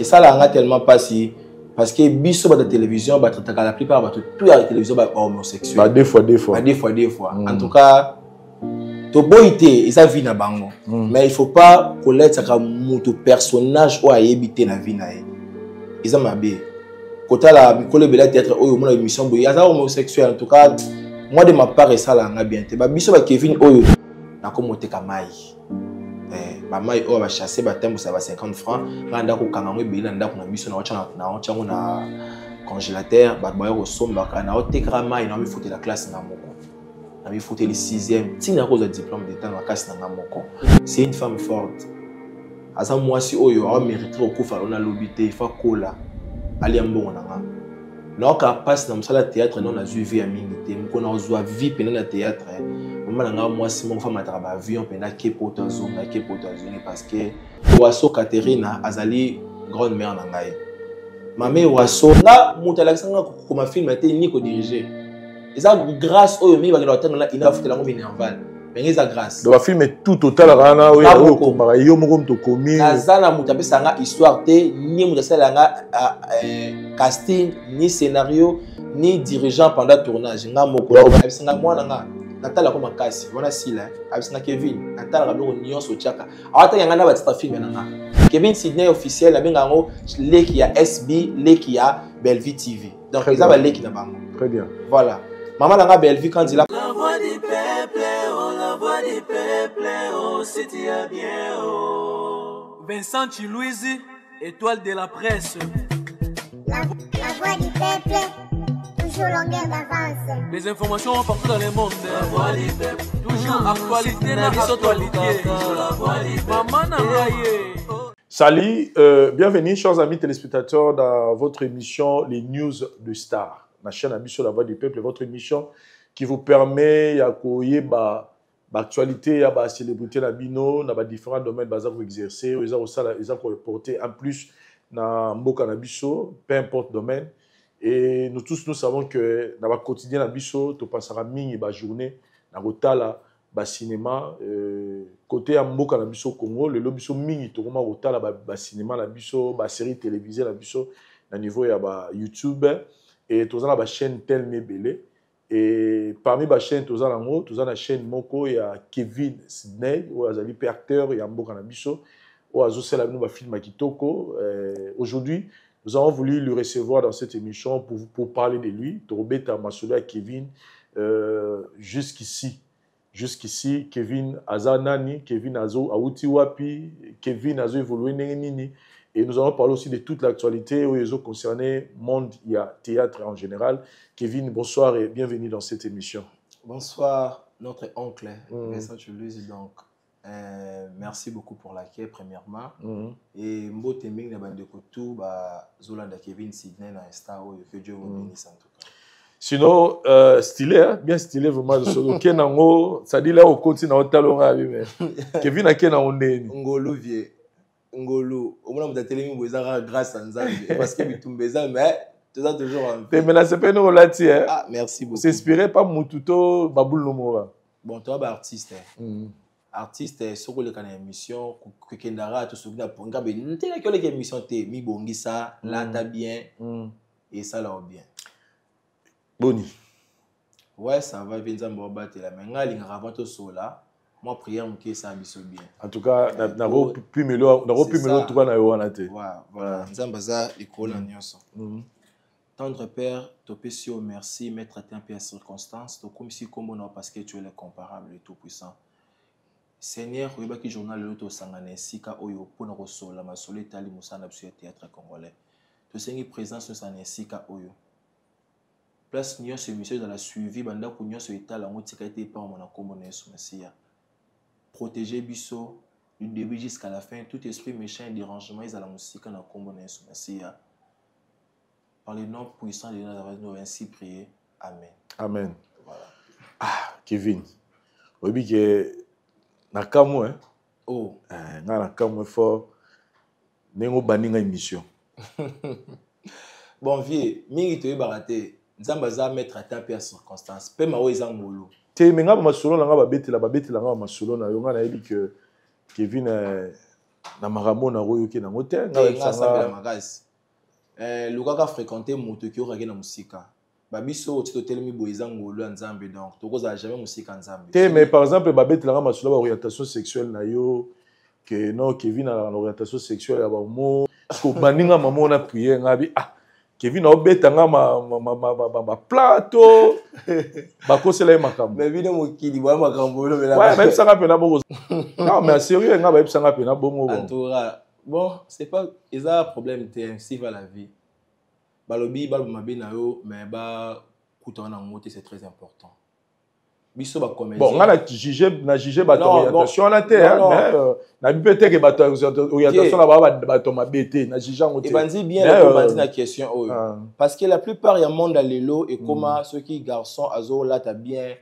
et ça là tellement pas si parce que biso ba de télévision ba traiter la plupart ba tout la télévision ba homosexuel bah des fois en tout cas to boité et ça vie na bango mais il faut pas connaître ça comme mutu personnage ou ayebité na vie na ye ils ont mabé côté la mikolo bela théâtre oyo mona émission boy ça homosexuel en tout cas moi de ma part et ça là nga bien te ba biso ba Kevin oyo na ko monter ka mai ba mai oyo ba chasser ba tembo ça va 50 francs nga ndako kanga ngo bela ndako na biso na ochango na congélateur ba boya ko somba kana o tekra mai na mi foutre la classe na moko na mi foutre le 6e tina cause diplôme d'état na classe na moko c'est une femme forte asa moi si oyo a mérité ko fa na lobité fa kola ali ambongo nanga na ka passe na msala théâtre non na vie ya mingi te mko na ozwa vie pena na théâtre mama nanga moi si mon femme ataba avion pena ke potazonga parce que Waso Katerina azali grande mère na ngai mame Waso na mutala sanga ko ma film ate ni ko diriger eza grâce oyo mi ba ngela tanga na ina futela ngo minerval mais eza grâce donc film est tout total rana oyo ko mara yo moko mto komi nazana mutape sanga histoire te ni mutasala nga casting ni scénario ni dirigeant pendant tournage nga moko abisanga mwana nga natala ko makasi wana sila abisanga Kevin natala ka boko nyonso chaka awata yanga na batata film nanga Kevin Sydney officiel abenga ngo leki ya SB leki ya Bellevue TV donc ils ont leki na bango très bien voilà maman nanga Bellevue quand il a la voix du peuple la voix du peuple oh c'était bien oh Vincent Chilouise étoile de la presse la voix du peuple toujours longueur d'avance. Les informations partout dans le monde. La voix du peuple. Toujours actualité dans l'actualité. La voix du peuple. Maman Nangaye. Salut, bienvenue chers amis téléspectateurs dans votre émission Les News de Star. La chaîne Ami sur la voix du peuple, votre émission qui vous permet d'accueillir l'actualité, la célébrité, la bino, dans différents domaines que vous exercez, vous avez porté en plus dans Mboka Nabiso, peu importe le domaine. Et nous tous, nous savons que dans le quotidien, Nabiso, tu passeras mini la journée, dans le cinéma, côté Mboka Nabiso Congo, le Lobiso mini, tu as le cinéma, la série télévisée, au niveau de YouTube, et tu as la chaîne Telme Belé. Et parmi les chaînes, tu as la chaîne Moko, il y a Kevin Sydney, où il y a acteur, il y a Mboka Nabiso, où il y a un film Kitoko. Aujourd'hui, nous avons voulu le recevoir dans cette émission pour parler de lui. Torobeta Masolo et Kevin, jusqu'ici, Kevin Azanani, Kevin Azo Aoutiwapi, Kevin Azo évolué Nini. Et nous allons parler aussi de toute l'actualité où ils ont concerné le monde, il y a théâtre en général. Kevin, bonsoir et bienvenue dans cette émission. Bonsoir, notre oncle, Vincent Chilouise, donc. Merci beaucoup pour l'accueil premièrement et mbote mingi na bandeko tout ba Zolanda Kevin Sydney na Star que Dieu vous bénisse en tout cas. Sinon stylé hein? Bien stylé vraiment solo kenango ça dit là au continent au talonga mais Kevin a kenango ndeni ngolo vie ngolo au moins mutatelemi mbozara grâce à Nzambe parce que bitumbeza mais tout ça toujours en mais là c'est pas nous relati hein. Ah merci beaucoup. S'inspirer pas Mututo Baboul Nomora. Bon toi ba artiste artiste soko le kana émission que kendara to souvenir pour ngabe ntela que les émission té mi bongisa là ta bien et ça là bien boni ouais ça va bien nzambo battre la mais ngali ngava to sola moi prière mke ça biso bien en tout cas na ro plus melo tout na yo wana té voilà nzamba za ikola nyonso tendre père topesio merci mettre à temps et circonstances to comme si comme on parce que tu es le comparable et tout puissant. Seigneur, oui, qui journal l'auto sangane sika oyo pour nous recevoir la masole tali musana sur théâtre congolais. Tu sais présence sur sangane sika oyo. Place nyo ce monsieur dans la suivi banda pour nyo ce état la motika été par mon commoné sous messia. Protéger biso du début jusqu'à la fin tout esprit méchant et dérangement ils à la musique na commoné sous messia. Par le nom puissant de nous ainsi prier. Amen. Amen. Voilà. Ah, Kevin. Oui, que Nakamu hein. Oh. Nakamu fort. Nengo baninga émission. Bon vieux, mingi to baraté. Nzamba za mettre à temps et circonstance. Pe ma oza ngolo. Te menga ba masolo nga ba betela nga masolo na yo nga na yebi que Kevin na makambo na royo ke na ngote nga sabela makasi lukaka fréquenter moto ki okaki na musika babiso tito telemi boyeza ngolo ya nzambe donc tokozala jamais musika nzambe te mais par exemple babetelanga masolo ba orientation sexuelle na yo que non Kevin a l'orientation sexuelle ya ba mo ko baninga mama na prier ngabi Kevin obetanga ma plateau bakosela makambo mais bino mokili bwa makambo lo bela ouais même ça ngape na bongo non mais sérieux nga ba ça ngape na bongo en tout cas bon c'est pas un problème si va la vie balobi balo mabe na yo mais ba kutana na ngote c'est très important biso ba comédien bon nga na juger ba orientation na te mais na bipete ke ba orientation na ba to mabete na juger ngote et bandi bien la bandi na question parce que la plupart ya monde à lelo et comment ceux qui garçons azo là ta bien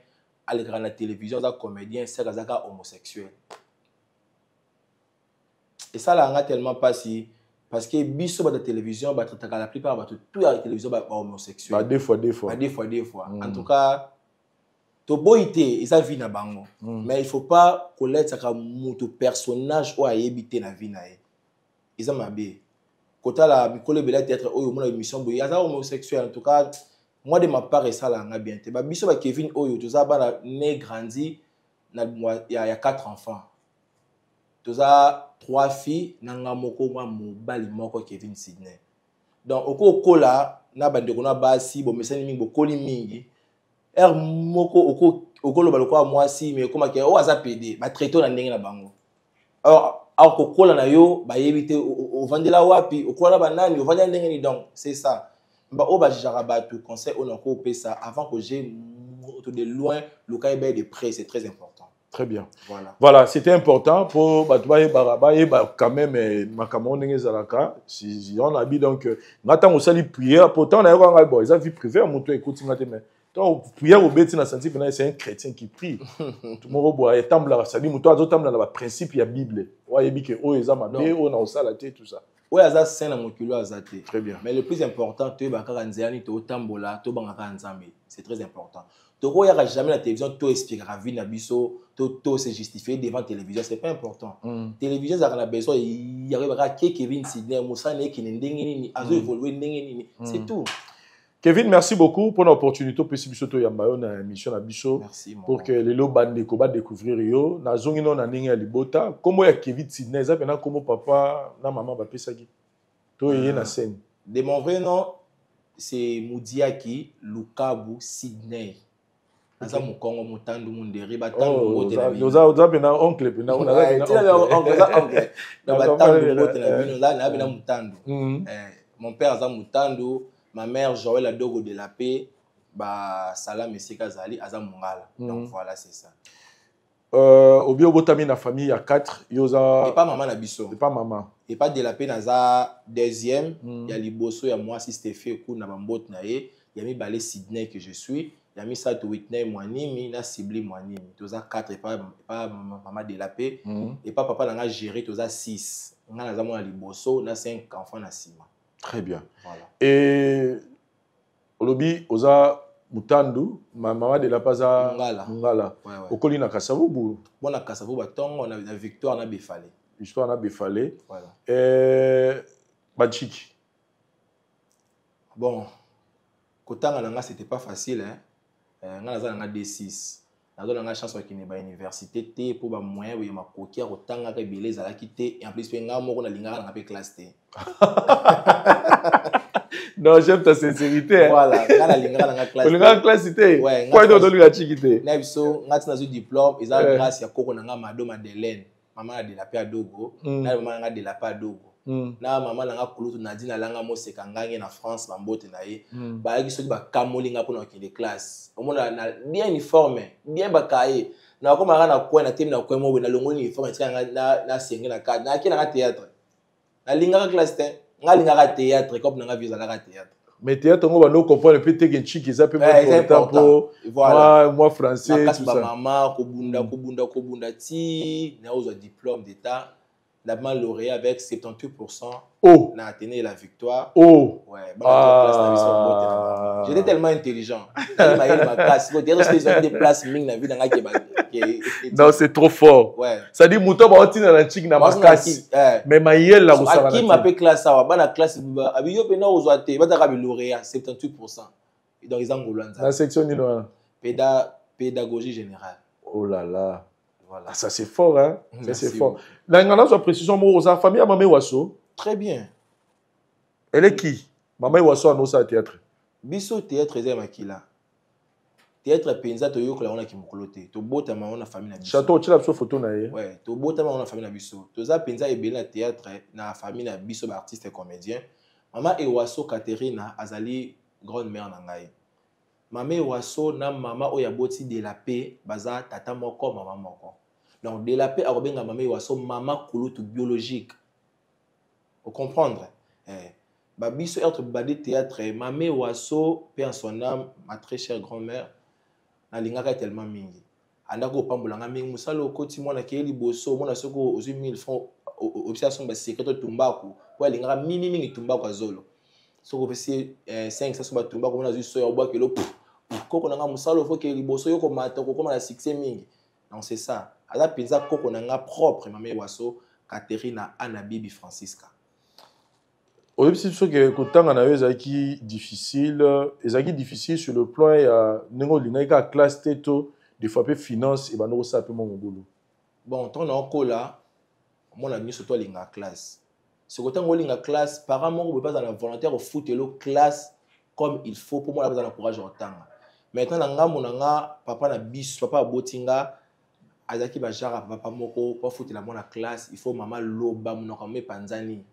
à l'écran la télévision za comédien c'est kazaka homosexuel et ça là nga tellement pas si parce que biso ba la télévision ba traiter la plupart ba tout la télévision ba homosexuel ba des fois en tout cas to boité isa vie na bango mais il faut pas connaître ça mutu personnage ou ayebité na vie na ye isa mabe kota la mikolo bela théâtre oyo mona émission boya ça homosexuel en tout cas moi de ma part et ça là nga bien te ba biso ba Kevin oyo toza bana né grandi na il y a 4 enfants toza 3 filles nanga moko mwa mobali moko Kevin Sydney donc oko kola na bandeko na basi bo mesani mingi bo koli mingi moko oko lo baloko moi si mais comme que o aza PD ba traiter na ndenge na bango alors ko kola na yo ba yebite o vandela wapi o kola ba nani o vandela ndenge ni donc c'est ça ba o ba jara ba tout conseil on ko pesa avant que j'ai de loin le cas de près c'est très important. Très bien. Voilà, c'était important pour quand même makamon ngezalaka si on a dit donc maintenant on sali prière pourtant on a eu bon ils ont vie privée mon toi écoute mais donc prière au bêti na senti c'est un chrétien qui prie tout le monde boit et tambla ça dit mon toi tambla na principe ya Bible ouais bi que o ezama be o na osala te tout ça ouais aza saint na mokilo azate très bien mais le plus important tu ba kaka nzani to tambola to bangaka nzambe c'est très important. Toko yaka jamais la télévision to expliquera vie na biso to se justifier devant télévision c'est pas important. Télévision ça a besoin il y a Kevin Sydney Moussa ne ki ndenge nini azo évoluer ndenge nini c'est tout. Kevin, merci beaucoup pour l'opportunité pour biso to yamba na émission na biso pour que les lobande ko ba découvrir yo na zongi non na ndenge ya libota comment ya Kevin Sydney ça pena comment papa na maman ba pesaki to yé na scène. De mon vrai nom c'est Moudiaki Lukabu Sydney. Aza mukongo mutandu munderi batandu ngote na bino. Oza bena oncle bena ona za bena oncle. Na batandu ngote na bino là na bena mutandu. Mon père aza mutandu, ma mère Joël Adogo de la Paix, ba Salam Esika Zali aza mungala. Donc voilà c'est ça. Obio botami na famille ya 4 yoza. Et pas maman na biso. Et pas maman. Et pas de la Paix naza deuxième, ya liboso ya moi si Stéphane ku na bambot na ye, ya mi balé Sydney que je suis. Il y a mis ça to Whitney Mwanimi, na Sibli Mwanimi. Toza 4 et pas maman de la Paix. Et pas papa n'a géré toza 6. On a la à liboso, na 5 enfants na sima. Très bien. Voilà. Et Olobi oza Mutandu, maman de la Paza Ngala. Okoli na Kasavubu. Bon na Kasavubu batongo on a la victoire na Befale. Histoire na Befale. Voilà. Bachiki. Bon. Kotanga nanga c'était pas facile hein. Nga naza nanga D6. Nazo nanga chance wa kine ba université te pour ba moyen we makoki kotanga ka beleza la kité et en plus nga moko na lingaka na pe classe te. Non, j'aime ta sincérité. Voilà, nga na lingaka na classe. Lingaka classe te. Ouais, quoi do linga chikite. Na biso nga tina zo diplôme, eza grâce ya koko nanga Mado Madeleine. Maman de la Paix Adogo, na maman nga de la Paix Adogo. Na maman nanga kulutu Nadine alanga moseka ngange na France bambote na ye ba yaki soki ba kamolinga pona okende classe omona na bien uniforme bien bakaye na ko mara na ko na temi na ko mo na longo uniforme tika na senge na ka na kina ka théâtre na linga classe te nga linga ka théâtre comme na visa la ka théâtre mais théâtre ngo ba no comprendre peut être que chiki ça peut important pour moi français tout ça maman ko bunda ti na ozo diplôme d'état d'abord lauréat avec 78%. Oh. On a atteint la victoire. Oh. Ouais, j'étais tellement intelligent. Non, c'est trop fort. Ouais. Ça dit Mouto Baoti na chic na makasi. Mais Maïel la Qui m'appelle classe ça va classe abiyo pena ozoate ba ta lauréat 78%. Donc ils ont la section ni non. Pédagogie générale. Oh là là. Voilà. Ça c'est fort hein. Ça c'est fort. Beaucoup. La ngana so précision mo sa famille à Mamé Wasso. Très bien. Elle est qui? Mamé Wasso a no sa théâtre. Biso théâtre eza makila. Théâtre penza to yokola ona kimokolote. To bota ma ona famille na biso. Château tu la photo na ye. Ouais, to bota ma ona famille na biso. To za penza ebele na théâtre na famille na biso ba artiste et comédien. Mama Ewaso Katerina azali grande mère na ngai. Mama Ewaso na mama oya boti de la paix baza tata moko mama moko. Donc de la paix a robenga mama Ewaso mama kulutu biologique. Vous comprendre? Babiso être badé théâtre Mame Wasso paix en son âme ma très chère grand-mère na lingaka tellement mingi andako pambolanga mingi musalo koti mwana keli boso mwana soko ozu 1000 francs obsession ba secret tumbako kwa lingaka mingi tumbako azolo soko pesi 500 ba tumbako mwana zu soya obwa kelo koko nanga musalo faut keli boso yoko mata ko koma na succès mingi donc c'est ça ala penza koko nanga propre Mame Wasso Katerina Anna Bibi Francisca. Oui, c'est sûr que Kotanga na ezaki difficile sur le plan ya nengo linga classe teto des fois peu finance et bano ça peu mon boulot. Bon, ton encore là, mon ami surtout linga classe. Ce côté ngo linga classe, apparemment on peut pas dans la volontaire au foot et le classe comme il faut pour moi la dans courage en temps. Maintenant nga monanga papa na bis papa botinga azaki ba jara papa moko pas foot la mona classe, il faut maman loba monoko me panzani.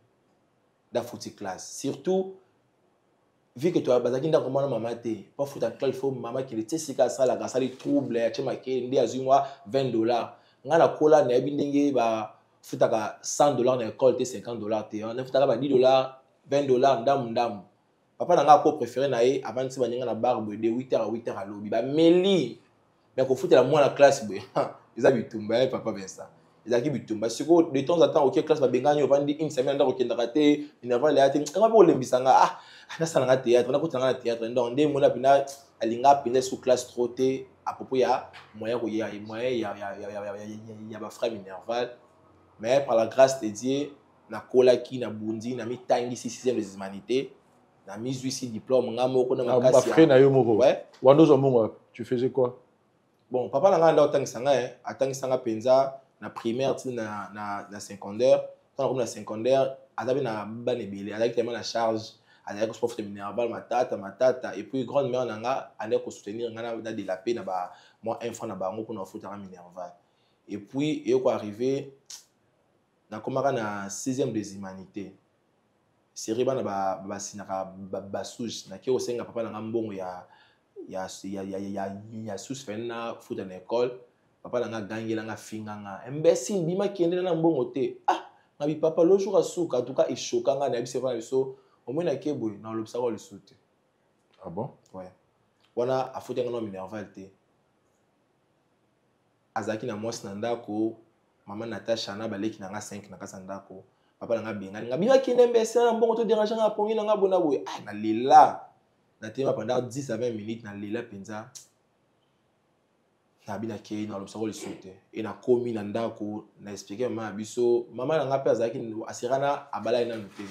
Da fouti classe. Surtout, vu que tu as besoin de maman, pas foutu à classe, il faut maman qui était si ça la grâce à les troubles, tu m'as dit, $20. Nga la cola n'a bindenge ba foutu à $100 dans l'école, $50, t'es on a foutu à $10, $20, ndam. Papa n'a pas préféré naïe avant de se baigner dans la barbe de 8h à 8h à l'eau. Ba meli, mais qu'on foutu la moins la classe, ils avaient tout, papa bien ça. Ezaki bitumba siko de temps en temps OK classe ba bengani ovandi une semaine ndako kenda raté inava le ati nga ba olembisanga na sala théâtre na kutanga na théâtre donc ndé mona pina alinga pina sous classe troté à propos ya moyen ko ya ba frère Minerval mais par la grâce de Dieu na kolaki na bundi na mi tangi 6e des humanités na mi 8 diplôme nga moko na makasi après na yo moko ouais wandozo mongo tu faisais quoi bon papa na nga ndo tangisanga atangisanga penza na primaire na secondaire quand on a secondaire azaki na banebele azaki tellement la charge azaki ko prof de Minerval matata et puis grande mère nanga allait ko soutenir ngana de la paix na ba moi un franc na bango pour na foot à Minerval et puis et ko arrivé na komaka na 6e des humanités série bana ba sinaka ba souche na ki osenga papa na mbongo ya sous fena foot en école. Papa langa gangi langa finganga imbécile bima kende na mbongo te ngabi papa le jour asuka en tout cas il chokanga na biso na biso au moins na kebo na lobisa ko le soute. Ah bon ouais wana afuta ngano Minerval te azaki na mwasi na ndako mama Natasha na baleki na nga 5 na kasa ndako papa langa bengani ngabi bima kende imbécile na mbongo to déranger nga pongi na nga bona boy na lela na tema pendant 10 à 20 minutes na lela penza na bina ke na lobisa ko le soute et na komi na ndako na expliquer mama biso mama na nga pe azaki asirana abala ina note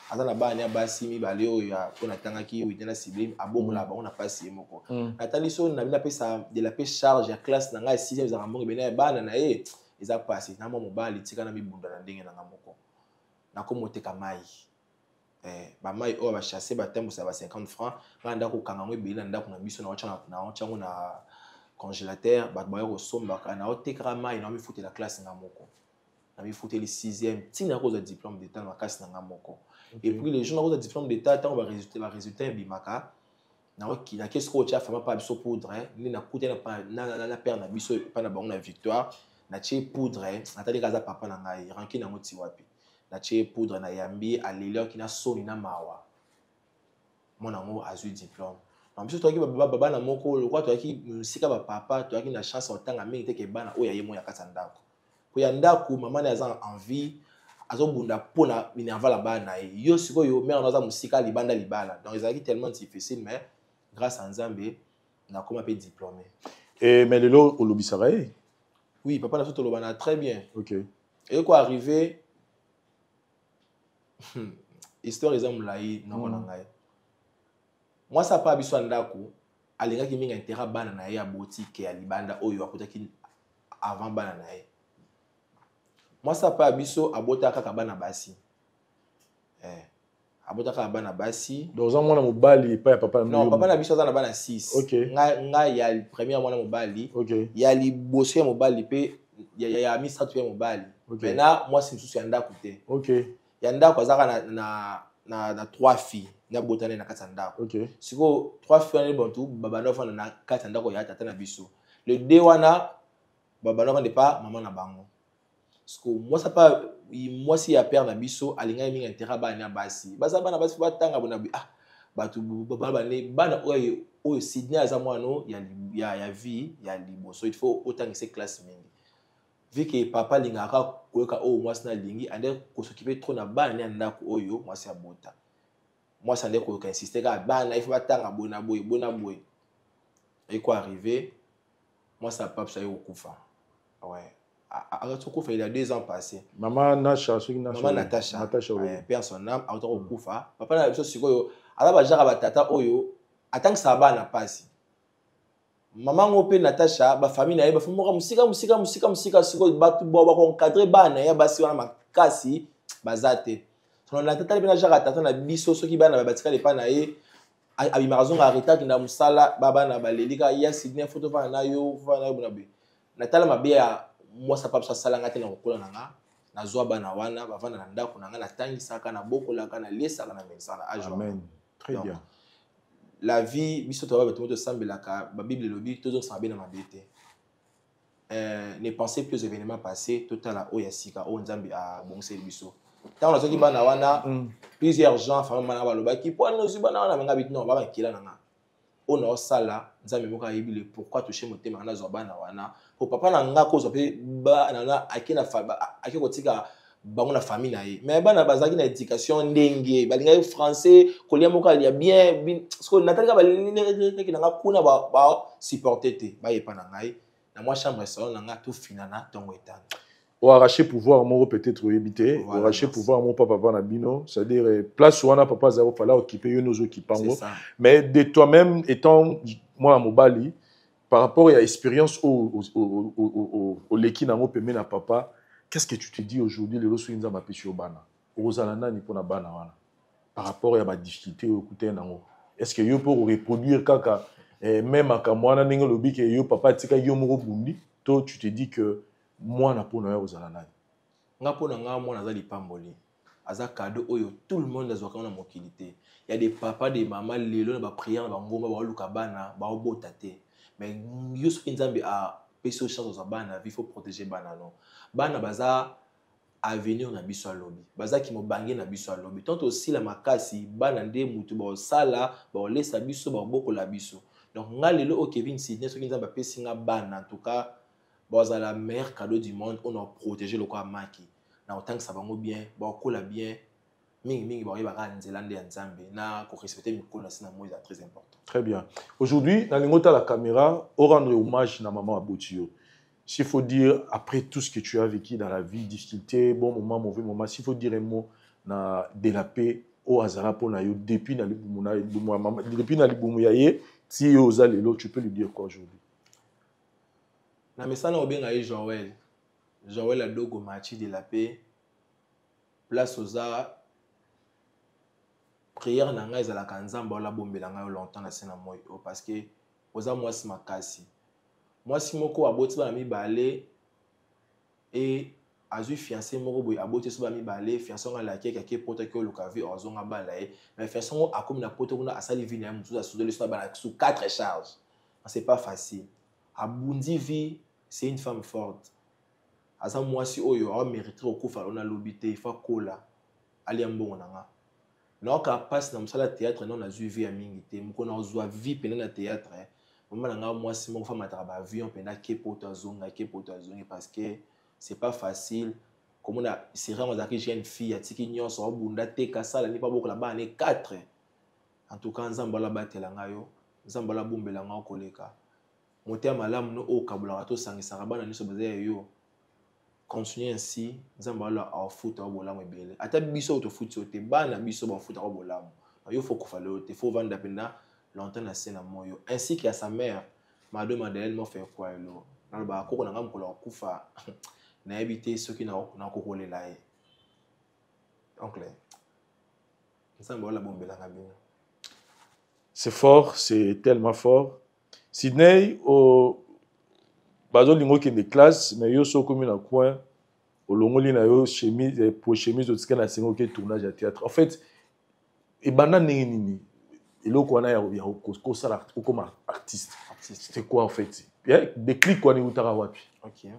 azana bana basi mi baleo ya pona tangaki witena siblim abomola ba on a passé moko atali so na bina pesa de la pe charge ya classe na nga 6e za mbongo bena bana na ye eza passé na mama mobali tika na mibunda na ndenge na nga moko na komoteka mai ba mai o ba chasser ba tembo sa ba 50 francs nga ndako kanga ngwe bela ndako na biso na ochango na congélateur ba boyo ko somba kana otekra mai na mi fouté la classe na moko na mi fouté le 6e tina cause de diplôme d'état na classe na moko et puis les gens na cause de diplôme d'état tant ba résultat bimaka na oki na qu'est-ce que tu as fait pas biso poudre ni na coûté na père na biso pas na bango na victoire na tie poudre na tali kaza papa na ngai ranki na moti wapi na tie poudre na yambi aleleo kina soni na mawa mon amour a eu diplôme. En plus, toi qui baba na moko, le quoi toi qui sika ba papa, toi qui na chance en temps à mingi te ke bana o ya yemo ya katandako. Ko ya ndako maman na za envie, azobunda pona minerva la bana yo siko yo mère naza musika libanda libala donc ils avaient tellement difficile mais grâce à Nzambe na comme un peu diplômé et mais lelo au lobisarae oui papa na soto lobana très bien OK et quoi arrivé histoire ils ont mulai non na ngai moi ça pas biso ndako alinga ki minga intérêt bana na ya boutique ya libanda oyo akotaki avant bana na ye moi ça pas biso abota kaka bana basi abota kaka bana basi dans un mwana mobali pas ya papa non papa na biso na bana 6 OK nga ya premier mwana mobali OK ya liboso ya mobali pe ya misatu ya mobali maintenant moi c'est mususu ya ndako te OK ya ndako azaka na 3 filles na botane na kati ya ndako OK siko 3 filles na bontu baba no fana na kati ya ndako ya tata na biso le deux wana baba no fana pas maman na bango siko moi ça pas moi si ya père na biso alinga minga intérêt bana basi baza bana basi batanga bona batu baba ne bana oyo Sydney aza mwana ya vie ya liboso il faut autant que classe mingi vu que papa lingaka koyoka oyo mwasi na lingi ande kosokipe trop na bana ya ndako oyo mwasi ya bota mwasi ande koyoka insister ka bana il faut batanga bona boy et quoi arrivé mwasi ya papa ça yo kufa ouais il y a 2 ans passés maman Natasha personne n'a auto kufa papa na biso sikoyo ala ba jara batata oyo atang sa bana pasi maman ngope Natasha ba famille na ye ba famoka musika sikoyo batu bo ba encadrer bana ya basi wana makasi bazate sono na tata bina jara tata na biso soki bana ba batika le pa na ye abimarazonga arrêta ki na musala baba na balelika ya Sydney photo va na yo bonabe natala mabia moi ça pas ça salanga te na kokola nanga na zwa bana wana bavanda na ndako nanga na tangisaka na bokolaka na lesaka na mensala amen très bien la vie biso to ba to sambelaka ba bible lobi tozo sabe na mabete ne pensez plus aux événements passés total o ya sika o nzambi a bongse biso tant nazoki bana wana plusieurs gens femme mana balobaki po no zi bana wana menga bit non baba kila nanga on a sala nzambe moka yebile pourquoi toucher motema na zwa bana wana ko papa na nga ko zo pe bana na akina akiko tika bango na famille na ye mais bana bazaki na éducation ndenge balinga français kolia moka ya bien parce que natalika balinga ki na kuna ba supporter te ba yepa na ngai na moi chambre salon na nga tout finana tongo etana ou arracher pouvoir mon peut-être éviter ou arracher pouvoir mon papa na bino c'est-à-dire place où on a papa zéro fallait occuper nos équipango mais de toi-même étant moi mobali par rapport à l'expérience au leki nango pemé na papa qu'est-ce que tu te dis aujourd'hui les ressources nza mapesi au bana ozalana ni pona bana wana par rapport à ma difficulté au côté nango est-ce que yo pour reproduire kaka même à mwana ninga lobi que yo papa tika yo moko bundi toi tu te dis que moi na pona yo ozalana nga pona nga mwana azali pamboli aza cadeau oyo tout le monde azwaka na mokilité il y a des papas des mamans lelo na ba prière ba ngomba ba luka bana ba obota te mais yo soki nzambe a peso chance za bana il faut protéger bana non bana baza avenir na biso alobi baza ki mobange na biso alobi tant aussi la makasi bana nde mutu ba sala ba lesa biso ba bokola biso donc nga lelo o Kevin Sydney soki nzambe pesi nga bana en tout cas baza la meilleure cadeau du monde on a protégé le quoi maki na autant que ça va bien ba kola bien mingi ba yeba ka nzela nde ya nzambe na ko respecter mikolo na moi c'est très important. Très bien. Aujourd'hui dans l'ingota la caméra au rendre hommage na maman Abotio. S'il faut dire après tout ce que tu as vécu dans la vie, difficulté, bon moment, mauvais moment, s'il faut dire un mot na de la paix au hasard pour na yo depuis na libumuna depuis na libumuyaye si yo zalelo tu peux lui dire quoi aujourd'hui? Na mesana obenga ye Joël Adogo Machi de la paix place aux arts prière na nga ezalaka nzamba ola bombela nga longtemps na sena moi parce que oza mwasi makasi mwasi moko aboti ba mibale et azui fiancé moko boy aboti so ba mibale fiancé nga la keke ke poto ke luka vi ozonga bala mais fiancé ngo akomi na poto kuna asali vi na mutu za sudeli so ba sous 4 charges c'est pas facile abundi vi c'est une femme forte asa mwasi oyo a mériter okufa lona lobité il faut kola ali ambongo nanga non ka passe na msala théâtre non na vie ya mingi te mko na ozwa vie pena na théâtre maman nanga mwasi moko fa mataka ba avion pena ke poto zonga parce que c'est pas facile comme on a série on a qui jeune fille atiki nyonso obunda te kasala ni pas beaucoup là bas 4 en tout cas nzamba la batela ngayo nzamba la bombela nga koleka moteur malamu no o kabula to sangisa bana niso bazaya yo continuer ainsi nzamba la au foot au bolamu ebele ata biso to foot te bana biso ba foot au bolamu yo faut ko falo te faut vendre penda longtemps na scène moyo ainsi qu'à sa mère madame Madeleine m'a fait quoi lo na ba ko na ngam ko la kufa na habité ceux qui na kokolela e donc là nzamba la bombela nga bien. C'est fort, c'est tellement fort. Sydney, au bazo lingo qui est classe, mais yo so comme un coin, au longo li na yo chemise pour chemise de tika na singo qui tournage à théâtre. En fait, et bana nini et lo ko na ya ko sala comme artiste. C'est quoi en fait? Des clics quoi ni utara wapi. OK.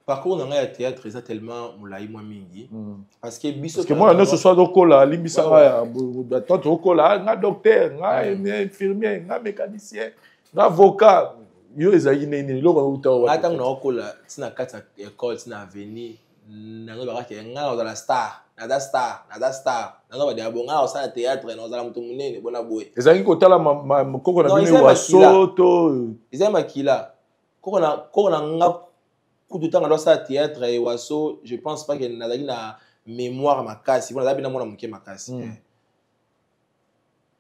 Parcours dans le théâtre c'est tellement moulaï moi mingi parce que moi non ce soir donc là limbisa nga toi to là nga docteur nga infirmier nga mécanicien nga avocat yo ezali nini lo ba uta wa ata na okola tina kata école tina avenir na ngo ba ka nga dans la star na star na ngo ba de abonga au sa théâtre na ozala mutu munene bona boye ezali ko tala koko na bino wa soto ezali makila koko na nga coup de temps dans ça théâtre et waso je pense pas qu'elle n'a la mémoire ma casse on a bien mon amour ma casse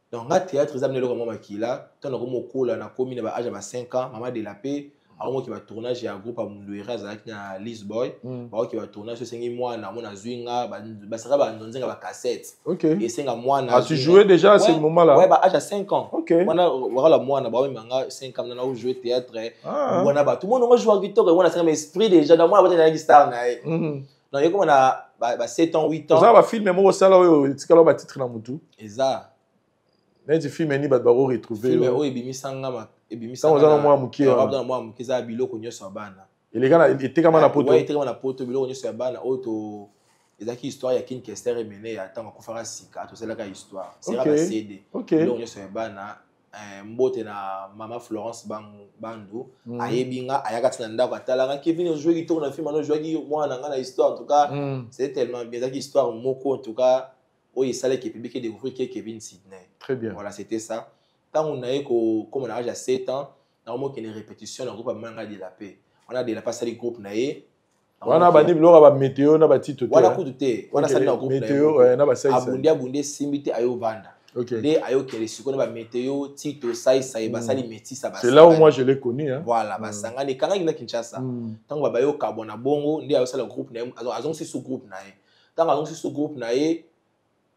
donc la théâtre ils amené le moment makila tant na comme kola na komi na âge à 5 ans maman de la paix à moi qui va tournage et un groupe à Mundouira avec na Lisboy ba qui va tournage c'est moi na mona zwinga ba sera ba ndonzenga ba cassette et c'est moi na tu jouais déjà à ce moment là ouais ba âge à 5 ans moi voilà moi na ba manga 5 ans na jouer théâtre moi ba tout le monde on joue à guitare moi na c'est esprit déjà dans moi ba na guitare na donc il comme on a ba 7 ans 8 ans ça va filmer moi ça là tikalo ba titre na mutu eza mais tu filmes ni ba retrouver filme o ebimisanga ma ebimisa on moi muki on moi muki za biloko nyoso bana et gars était comme na poto ouais était comme na poto biloko nyoso bana auto ezaki histoire ya King Kester mené ya tanga kofara sika to c'est la histoire c'est la CD biloko nyoso bana mbote na mama Florence Bandu ayebinga ayaka tina ndako atalanga Kevin jouer guitare na film no jouer ki mwana nga na histoire en tout cas c'est tellement bien ezaki histoire moko en tout cas oyo esala ke public découvrir que Kevin Sydney. Très bien. Voilà, c'était ça. Quand on a eu comme on a âge à 7 ans, normalement qu'il y a une répétition dans le groupe Manga de la paix. On a de la passe à groupe naé. On a bani blora ba météo na ba titre. Voilà coup de thé. On a ça dans le groupe météo na ba sai. Abundia simbité ayo vanda. OK. Dès ayo que les siko na ba météo titre sai ba sali métis ça ba. C'est là où moi je l'ai connu hein. Voilà, ba sanga ni kanga ina Kinshasa. Tant ba yo kabona bongo, ndi ayo ça le groupe naé. Azon si sous groupe naé. Tant azon si sous groupe naé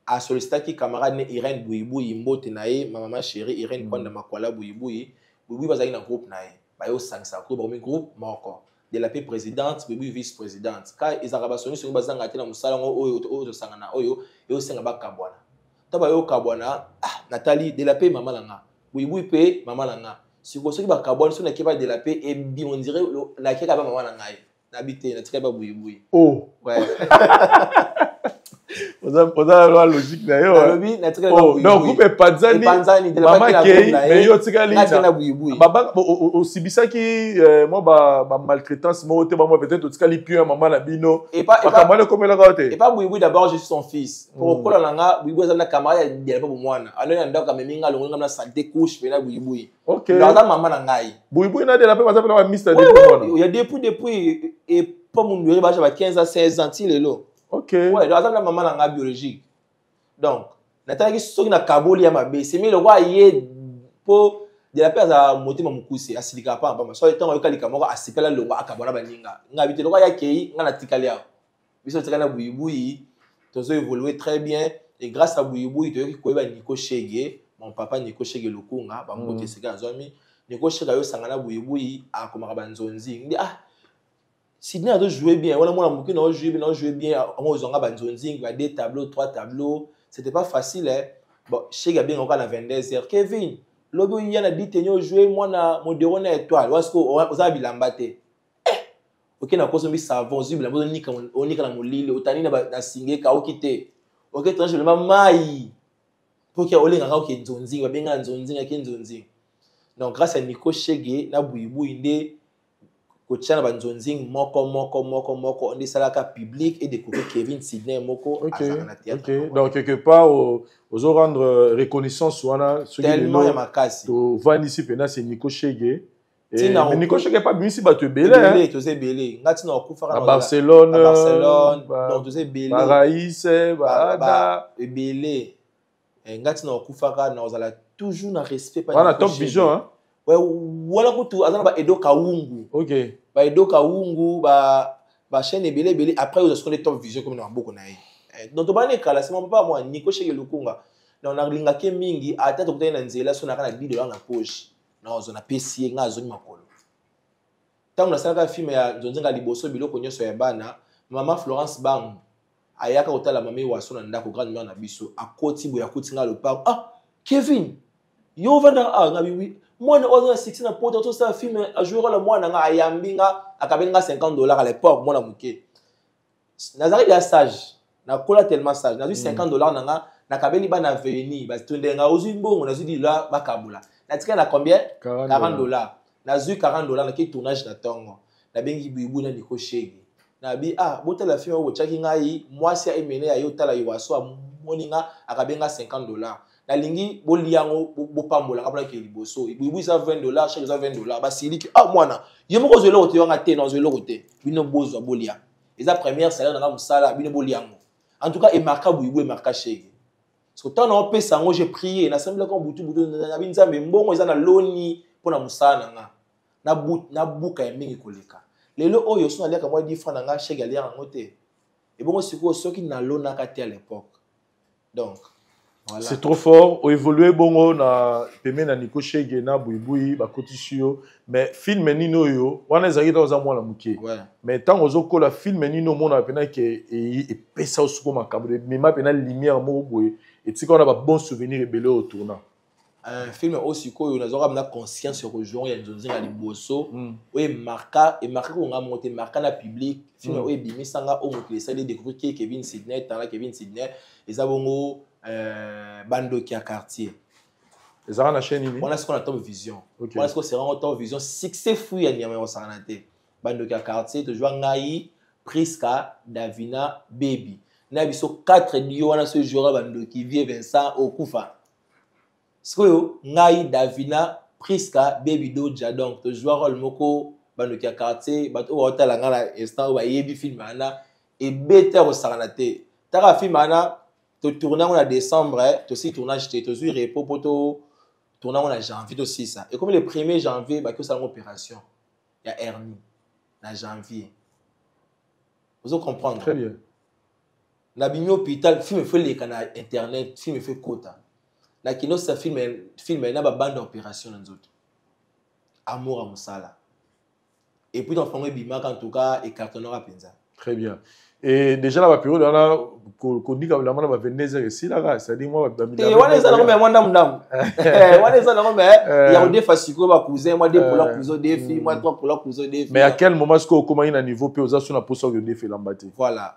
à solliciter qui camarade Irène Bouiboui mbote naé maman chérie Irène Kwanda Makwala Bouiboui bazali na groupe naé ba yo sangsa ko ba mi groupe moko de la paix présidente Bouiboui vice-présidente ka izarabasoni so bazanga tena musala oyo to sangana oyo yo senga ba kabwana ta ba yo kabwana Nathalie de la paix maman langa Bouiboui pe maman langa siko soki ba kabwana so na kiba de la paix et bi on dirait la keka ba maman langa n'habité na tika ba Bouiboui oh ouais on a la logique d'ailleurs non coupe panzani maman kei mais yo tikali baba osibisa ki moi ba maltraitance moi te ba moi peut-être tikali pieux maman na bino et pas comme la côté et pas Bouiboui d'abord je suis son fils pour kola langa Bouiboui za na camarade ya pas mwana alors ndaka meminga longa na santé couche pena Bouiboui OK dans maman na ngai Bouiboui na de la paix ça peut mister depuis il y a depuis et pas mon duré ba 15 à 16 ans lelo. OK. Ouais, donc la maman langa biologique. Donc, nataki soki na kaboli ya mabe, c'est mais le roi yé po de la paix à monter ma mukuse asilika pa pa. So etango yo kalika moko asipela longo akabona baninga. Nga bité le roi ya kei nga na tikalia. Biso tikana Bouiboui, tozo évoluer très bien et grâce à Bouiboui to yoki koyeba Nico Chege, mon papa Nico Chege Lukunga, ba mbote sika zomi. Nico Chege yo sangana Bouiboui akomaka banzonzi. Ndi Sydney a joué bien. On a joué bien. On a banzonzing, des tableaux, 3 tableaux. C'était pas facile hein. Bon, chez Gabin on a 22h. Kevin, logo il y a dit tenyo jouer moi na modéro na étoile. Parce que on a bilambate. OK na koso mi savon, zibi la ni comme on ni kana molile, otani na singe ka okite. OK tranche le mai. Pour que olenga ka ok nzonzing, ba benga nzonzing. Donc grâce à Nico Chege na Bouiboui ndé kotiana banzonzing moko on desalaka public et découvrir Kevin Sidney moko azana théâtre. Donc quelque part aux rendre reconnaissance wana tellement ya makasi to vani ici pena c'est Nico Chege. Mais Nico Chege pas bimisi ba te belé to se belé ngati na okufaka na Barcelone donc to se belé Baraïs ba belé ngati na okufaka na ozala toujours na respect pas na Top Vision hein. Ouais, voilà kutu azana ba Edo Kaungu. OK. Ba Edo Kaungu ba chaîne belé après vous avez Top Vision comme na beaucoup na donc to bane kala c'est mon papa moi Nico Chege Lukunga. Na on a lingake mingi ata to kutana nzela so na kana $10 na poche. Na ozona PC nga zoni makolo. Tangu nasalaka film ya Nzonzenga liboso biloko nyonso ya bana, mama Florence Bang ayaka kotala mama waso na ndako grande mère na biso akoti boya kutinga le parc. Ah, Kevin. Yo vanda ngabi mwana oza 16 na poto to sa film a jouer la mwana nga ayambinga akabenga $50 à l'époque mwana muke. Nazari ya sage. Na kola tellement sage. Na $50 nanga nakabeli bana veni ba tundenga ozu mbongo na zudi la bakabula. Na tika na combien $40. Na zu $40 na ki tournage na tongo. Na bengi bibu na Nico Chege. Na bi bota la film wo chaki ngai mwasi a emene ya yo tala yiwaso moninga akabenga $50. Na lingi boliango bopambola kapona ke liboso. Bibu za $20, chaque za $20. Ba siliki mwana. Yemo ko zelo te yonga te na zelo te. Bino bozo bolia. Eza première salaire na musala bino boliango. En tout cas et marka Bibu et marka Chege. Parce que tant on peut sango j'ai prié na semble comme butu na binzambe mbongo eza na loni pona musana nga na buka ya mingi koleka lelo oyo so na liaka moi 10 francs nga Chege alia ngote et bon siko soki na lona ka te à l'époque donc voilà c'est trop fort o évoluer bongo na peme na Nico Chege na buibui ba kotisio mais film nino yo wana ezaki dans un mois la muke mais tant ozoko la film nino mona pena ke e pesa osuko makabwe mais ma pena lumière mo boye et tu sais qu'on a un bon souvenir rebelle au tournant. Un film aussi quoi, on a toujours la conscience sur le genre, il y a une zone à l'imbosso, oui marqué qu'on a monté marqué dans le public, film oui bimi sanga au monté ça de découvrir qui est Kevin Sidney, tant là Kevin Sidney, les abongo bando qui a quartier. Les arts na chaîne on a ce qu'on a Top Vision. On a ce que c'est vraiment Top Vision, succès fou il y a on s'en a été. Bando qui a quartier, tu vois Ngai, Priska, Davina, Baby. Na biso 4 dio wana ce jour bando qui vient Vincent Okufa. Skoyo Ngai Davina Priska Baby Doja donc to jouer rôle moko bando qui a quartier bato hôtel nga na instant ba yebi film ana et better au saranate. Tara film ana to tourner en décembre to si tournage to sur repos poto tourner en janvier aussi ça. Et comme le 1er janvier ba que ça opération. Il y a hernie na janvier. Vous comprenez? Très bien. Na bimi hôpital film fait les canaux internet film fait quota na kino sa film na ba bande opération dans autres amour à musala et puis dans fond bima en tout cas et cartonnera penza très bien et déjà la période on a kondika la mona ba Veneza ici là ça dit moi ba et wana ça ngombe mwanda mndam wana ça ngombe ya ode fasiko ba cousin moi deux pour la cousin deux filles moi trois pour la cousin deux filles mais à quel moment est-ce que comment il a niveau pe oza sur la poste de défi lambate voilà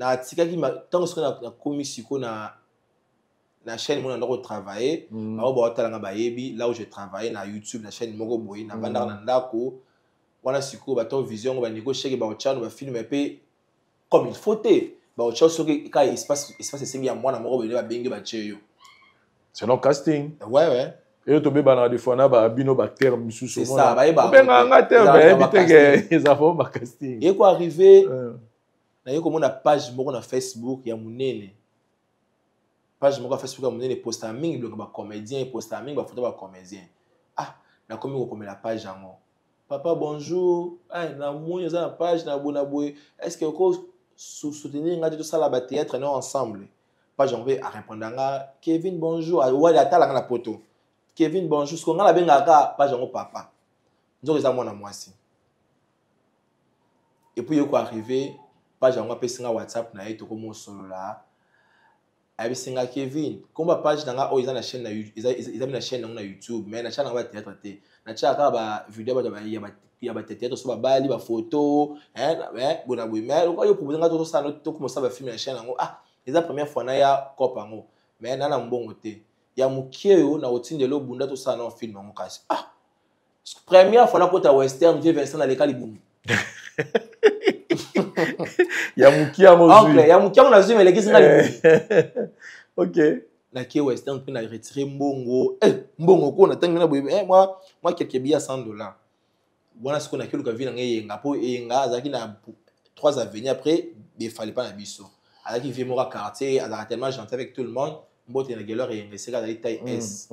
na tikaki tant que na komisiko na chaîne mon endroit travailler ba ba talanga ba yebi là où je travaille na YouTube na chaîne moko boy na banda na ndako wana siko ba Top Vision ba Nico Chege ba ochano ba film pe comme il faut te ba ochano soki ka espace singi ya mwana moko ba bengi ba cheyo c'est non casting ouais et to be bana de fois na ba bino ba terme misusu c'est ça ba benga nga terme bitenge ils avons ba casting et quoi arrivé na yeko mona page moko na Facebook ya munene page moko na Facebook ya munene posta mingi biloko ba comédien posta mingi ba photo ba comédien na komi ko la page yango papa bonjour na moni za na page na bona boy est-ce que ko soutenir ngati to sala ba théâtre non ensemble page yango a répondanga Kevin bonjour wala atala na poto Kevin bonjour ce qu'on a benga ka page yango papa nzo za mwana mwasi et puis yoko arrivé page yango apesinga WhatsApp na yeto komo solo la abisinga Kevin komba page nanga o iza na chaîne na iza na chaîne na YouTube mais na chaîne na théâtre te na chaka ba vidéo ba ba théâtre so ba bali ba photo bona boy mais ko yo kubuzinga to sa no to komo sa ba film na chaîne nango iza première fois na ya kopa ngo mais na mbongo te ya mukieyo na otindelo bunda to sa na film ngo kasi Première fois que tu as western, tu es Vincent dans les Caliboum. Yamukia Oncle, Yamukia on a vu mais les qui OK. Na qui western puis na retiré mbongo. Mbongo ko na tanga na boye. Moi quelques billets à $100. Voilà ce qu'on a que le vie na yenga po yenga azaki na 3 avenues après, il fallait pas na biso. Azaki vient mon quartier, azaki tellement gentil avec tout le monde. Mbote na galère yenga c'est la taille S.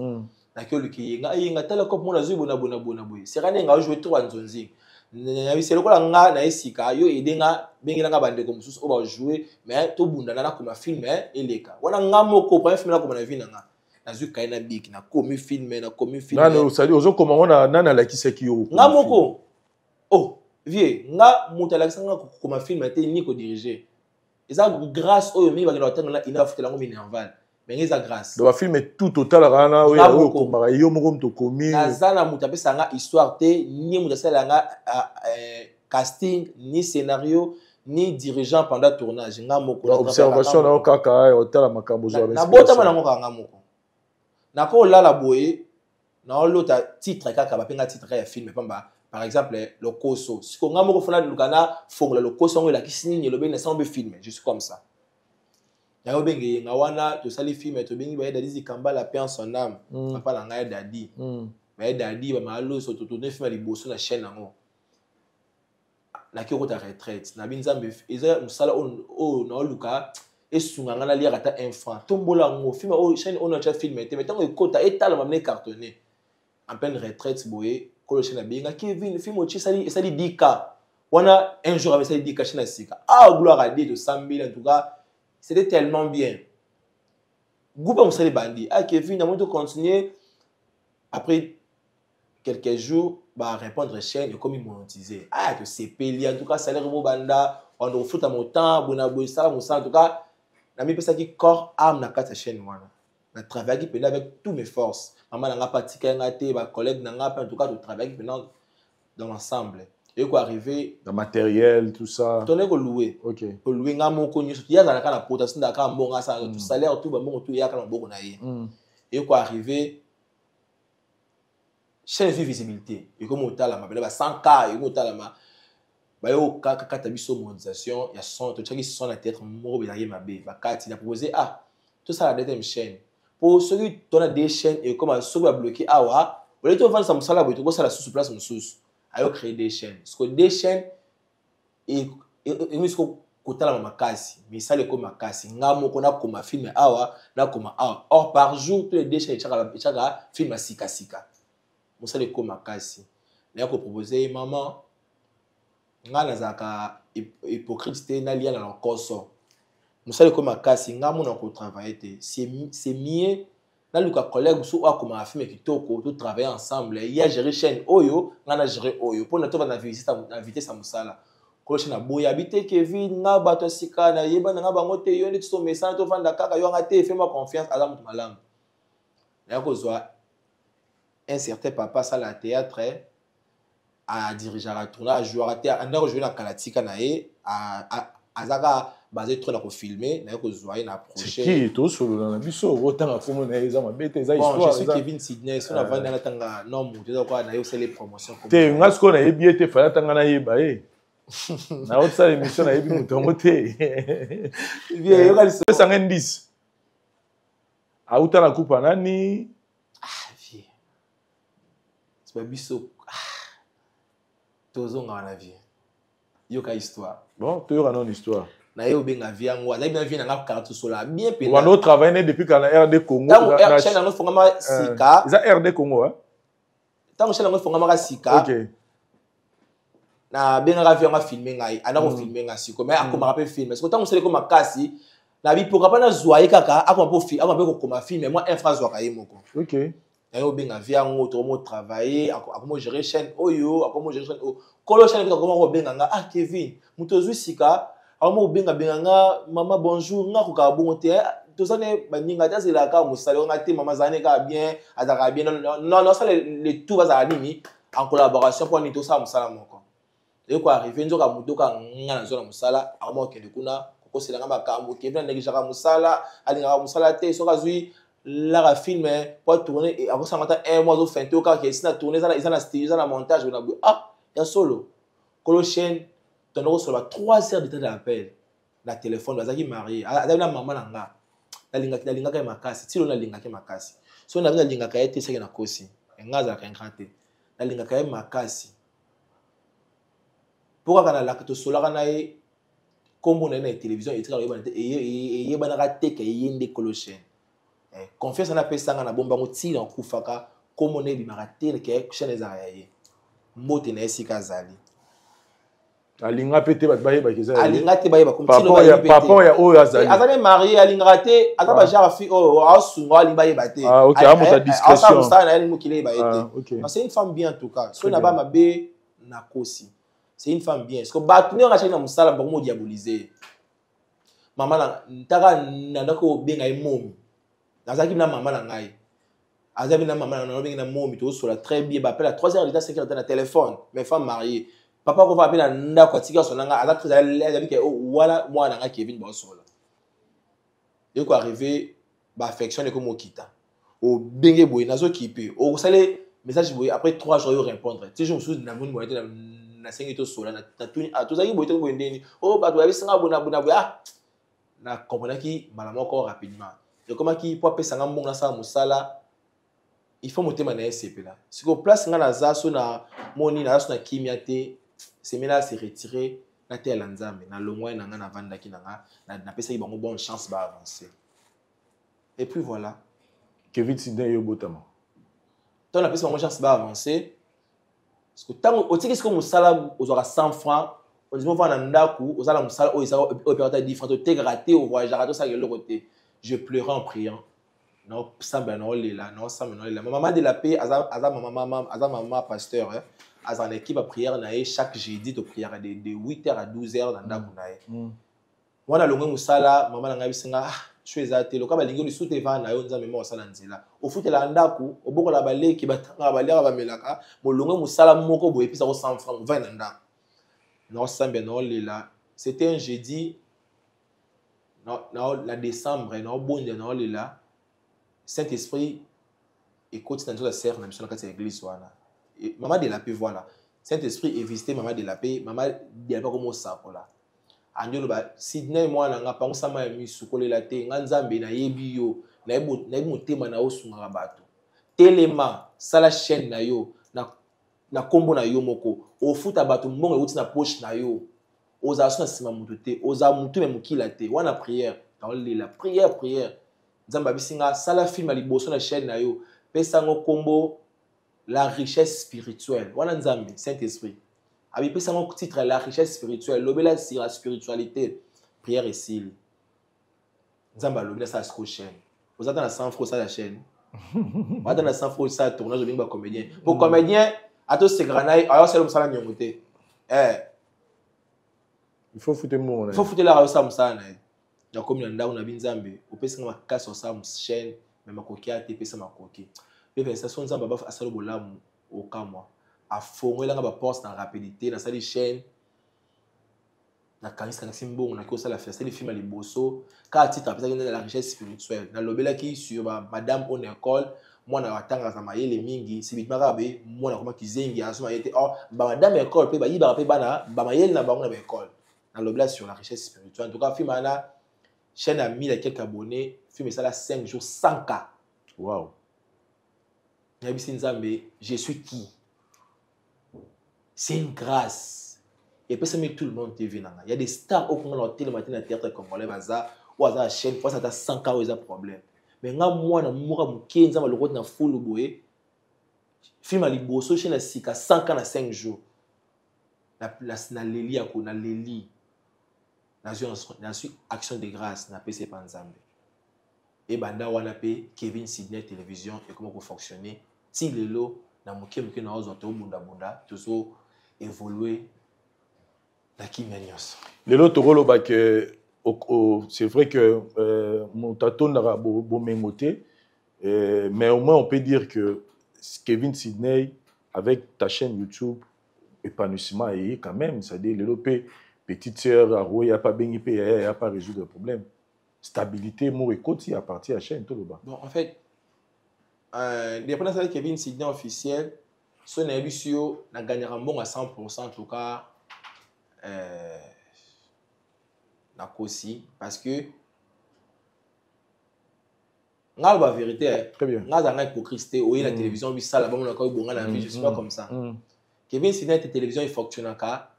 Na que le qui yenga tala comme mon azu bona boy. C'est rané nga jouer 3 nzonzi. C'est le quoi nga na esika yo edenga bengela nga bande comme sous on va jouer mais to bunda na comme film eleka wana nga moko premier film na comme na vie na nga nazu kaina big na comme film na no sali ozo comment on a nana la kiseki yo nga moko oh vie nga mutala sanga comme film te ni ko diriger eza grâce oyo mi ba ngela tanga ina futela ngo minerval mais eza grâce do film tout total rana oyo ko mara yo moko mto komi azana mutape sanga histoire te ni mutasala nga casting ni scénario ni dirigeant pendant tournage nga moko observation na kaka hotel makambo zo na bota mana ngo nga moko na ko la boye na lota titre kaka ba penga titre ya film pamba par exemple le koso siko nga moko fona lukana fongola le koso ngo la kisini le ben sans be film juste comme ça ya obenge nga wana to sali film to bengi ba dadi zikamba la paix en son âme papa la nga dadi ba dadi ba malo so to tourner film liboso na chaîne ngo na ki ko ta retraite na binzambe eza musala on na luka esunga ngana lire ata enfant tombola ngo film o chaîne on a déjà filmé te metango ekota etala mamne cartonné en pleine retraite boye ko le chaîne benga Kevin film o sali 10K wana un jour avec sali 10K chaîne sika gloire à Dieu de 100 000 en tout cas c'était tellement bien goupa musali bandi Kevin a monté continuer après quelques jours bah répondre chaîne et comme il monétiser que c'est payé en tout cas salaire mo banda on a fout à mon temps bona boy ça mon en tout cas na mi pesa qui corps âme na kata chaîne wana na travail qui pendant avec toutes mes forces maman n'a pas tika ngate ba collègue n'a pas en tout cas de travail qui pendant dans l'ensemble et quoi arriver le matériel tout ça tonné ko louer OK ko louer nga mo ko nyo ya za na kana pota sinda ka mbonga sa tout salaire tout ba mbongo tout ya kana mbongo na ye et quoi arriver chaîne visibilité et comme otala ma ba 100K et otala ma ba yo kaka biso monétisation ya son to chaki son la tête mo be na mabe ba kati na proposer tout ça la deuxième chaîne pour celui qui a des chaînes et comme ceux qui bloqué awa au lieu de vendre ça musala bo to ça la sous place mususu ayo créer des chaînes parce que des chaînes et misko kotala makasi mais ça le comme makasi ngamo kona comme film awa na comme awa or par jour tous les deux chaînes chaka film sika musala le comme makasi na ko proposer maman nga nazaka hypocrite na lia na koso musala ko makasi nga mona ko travailler te c'est mieux na luka collègue so akoma afime kitoko to travailler ensemble ya gérer chaîne oyo nga na gérer oyo pour na to na vitesse musala ko chaîne na boya habiter Kevin nga bato sika na yeba nga bango te yo ndi so message to vanda kaka yo nga te fais moi confiance à la malamu na ko zo un certain papa ça la théâtre à diriger à tourner à jouer à théâtre à jouer na kalatika na ye à azaka basé trop na ko filmer na ko zoyer na approcher qui to solo na biso otanga komo na eza mabete eza histoire je suis Kevin Sidney so na vanda na tanga non mu te kwa na yo c'est les promotions te ngasko na yebi te fala tanga na yeba na otsa émission na yebi mutongo te bien yo kali ça ngend 10 a utana kupa nani vie c'est pas biso tozonga na vie yo ka histoire bon tu as une histoire na yo benga vie yango na bien vie na nga karatu sola bien pena on a travaillé depuis quand la RD Congo na chaîne na fonga ma sika ça RD Congo hein tant chaîne na fonga ma sika OK na benga vie nga filmer ngai ana ko filmer nga siko mais akoma rapper film parce que tant c'est comme makasi na bi pour pas na zoyer kaka akoma po film akoma ko koma film moi un phrase waka yemoko OK yo benga vie yango to mo travailler akoma gérer chaîne oyo akoma gérer chaîne o kolo chaîne akoma ko benga nga Kevin muto zwi sika akoma benga nga maman bonjour nga ko ka bon te to sane baninga ta c'est la ka musala nga te maman zane ka bien azaka bien non ça le tout va ça nini en collaboration pour ni to ça musala moko et quoi arriver nzoka muto ka nga na zona musala akoma okende kuna ko sela nga makambo Kevin ndeki jaka musala ali nga musala te so ka zwi là à filmer pour tourner et après ça m'attend un mois au fin tout cas que si na tourner ça ils ont la montage ah il y a solo colo chaîne ton euro sur 3 heures de temps d'appel la téléphone bazaki marié avec la maman nanga la linga ka makasi ti lo na linga ka makasi so na linga ka ete seke na kosi ngaza ka nkrate la linga ka makasi pour kana la to sola kana e kombo na télévision et tra et bana ka teke yende colo chaîne confiance na pesa na bomba ngoti na kufaka komo ne bi marate ke chaîne za yaye mbote na esika zali alinga pete bat baye bakiza alinga te baye bakum tino baye pete papa ya o azali azali marié alinga te ataba jara fi o asunga ali baye bate ah OK a mota discrétion ça na ali mukile baye te c'est une femme bien en tout cas so na ba mabe na kosi c'est une femme bien parce que batuni on a chaîne na musala ba mo diaboliser mama na ntaka na ndako benga momi nazaki na mama na ngai azabi na mama na benga na momi to sola très bien ba appelle à 3h d'état 5h na téléphone mes femmes mariées papa ko va appeler na ndako atika sonanga aza très à l'aise avec voilà moi na nga Kevin ba sola et ko arriver ba affection et comme okita o benga boy nazo kipe o sale message boy après 3 jours yo répondre tu je me souviens na mon moyen na 5 to sola na tuni a to zaki boy to boy ndeni o ba to ya bisinga bona ah na comprendre qui malamoko rapidement et comment qui pour appeler ça nga mbonga sa musala il faut monter na SCP là si ko place nga na zaso na moni na zaso na kimia te semena se retirer na te la nzambe na longwa na nga na vanda ki na pesa ki bango bonne chance ba avancer et puis voilà Kevin Sidney yo botama ton na pesa bango chance ba avancer parce que tant au tiki ce que musala aux aura 100 francs on dit on va na ndaku aux ala musala o isa opérateur différent te gratter au voyage tout ça le côté je pleurais en priant non samba non lela non samba non lela maman de la paix aza maman pasteur hein aza en équipe à prière na chaque jeudi de prière de 8h à 12h dans ndaku na ye wana longo musala maman na ngabisinga je suis até loka balingi ni soute va na yo nzambe mo sala nzela o futela ndaku obokola baleki batanga balera bamelaka molongo musala moko boye pisa ko 100 francs 20 na ndaku non samba non lela c'était un jeudi non la décembre non bonde non lela Saint-Esprit écoute dans la serre na mission na l'église wana maman de la paix voilà Saint-Esprit est visité maman de la paix maman de la paix comme ça là andelo ba Sidney moi na nga pango sama ya misukolela te nga nzambe na yebi yo na yebi motema na osunga bato telema sala chaîne na yo na kombo na yo moko ofuta bato mbongo euti na poche na yo oza sona sima mutu te oza mutu me mukila te wana prière la prière nzambe bisinga sala film liboso na chaîne na yo pesa ngo kombo la richesse spirituelle wana nzambe Saint-Esprit abi pesa ngo titre la richesse spirituelle lobela sur la spiritualité prière et s'il nzambe lobela ça sur chaîne vous attendez à 100 francs ça la chaîne vous attendez à 100 francs ça tournage de bimba comédien pour comédien ato se granaille alors c'est le sala nyongote il faut foutre mon il faut foutre la ça musana na comme na ndao na binzambe opesa nga makasi ça chaîne même makoki ate pesa makoki pe ça son nzamba ba asalo bolamu okamwa afongela nga ba poste na rapidité na sali chaîne na kanisa na simbongo na ko sala faire c'est le film à liboso ka titre pesa nga la richesse spirituelle na lobela ki sur ba madame on école moi na watanga za mayele mingi sibitma kabe moi na koma kizengi asoma yete oh ba madame école pe ba yiba pe bana ba mayele na bango na ba école na lobela sur la richesse spirituelle en tout cas film ana chaîne a 1000 et quelques abonnés film ça là 5 jours 100K waouh Nabi Nzambe je suis qui c'est une grâce et puis ça met tout le monde TV nanga il y a des stars au Congo dans le matin na théâtre congolais baza ou à chaîne fois ça ta 100K ou ça problème mais nga moi na moura muke nzamba le na full boye film à liboso chaîne na sika 100K na 5 jours na leli ako na leli na suis action de grâce na PC Panzambe et banda wana pe Kevin Sidney télévision et comment fonctionner ti lelo na moke na ozo to bunda toujours évoluer la kimenios lelo tokolo ba que c'est vrai que mon taton n'a beau mengoté mais au moins on peut dire que Kevin Sidney avec ta chaîne YouTube épanouissement et quand même c'est-à-dire lelo pe petite sœur Aroy a pas béni il a pas résoudre le problème stabilité mo ekoti à partir à chaîne tout le bas. Bon, en fait, dépendant de Kevin Sidney officiel, son émission n'a gagné un bon à 100% en tout cas. Na kosi parce que nga la vérité très bien nga za hypocrisie ou la télévision bi ça là ba mon ka bonga na vie je suis pas comme ça Kevin Sidney te télévision il fonctionne ka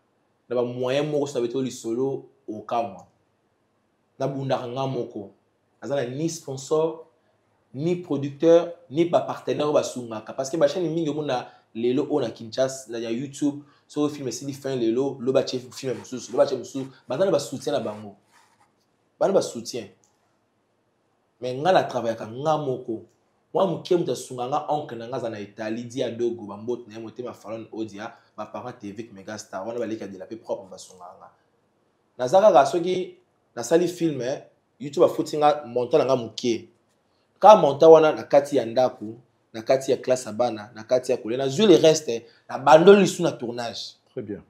na ba moyen moko ça beto li solo au kamwa na bunda nga moko azana ni sponsor ni producteur ni ba partenaire ba sunga parce que ba chaîne mingi mona lelo on a Kinshasa na YouTube so film si fin lelo lo ba chef film mususu lo ba chef mususu bazana ba soutien na bango bana ba soutien mais nga la travailler ka nga moko moi mukie muta sunga nga oncle na nga za na Italie dia dogo ba mbot na moté ma Fallon Odia ba parent TV Mega Star wana ba leka de la paix propre ba sunga nga na zaka ga soki na sali film YouTube a footinga monta nga mukie ka monta wana na kati ya ndako na kati ya classe abana na kati ya kolena je le reste na bandoli sous na tournage très bien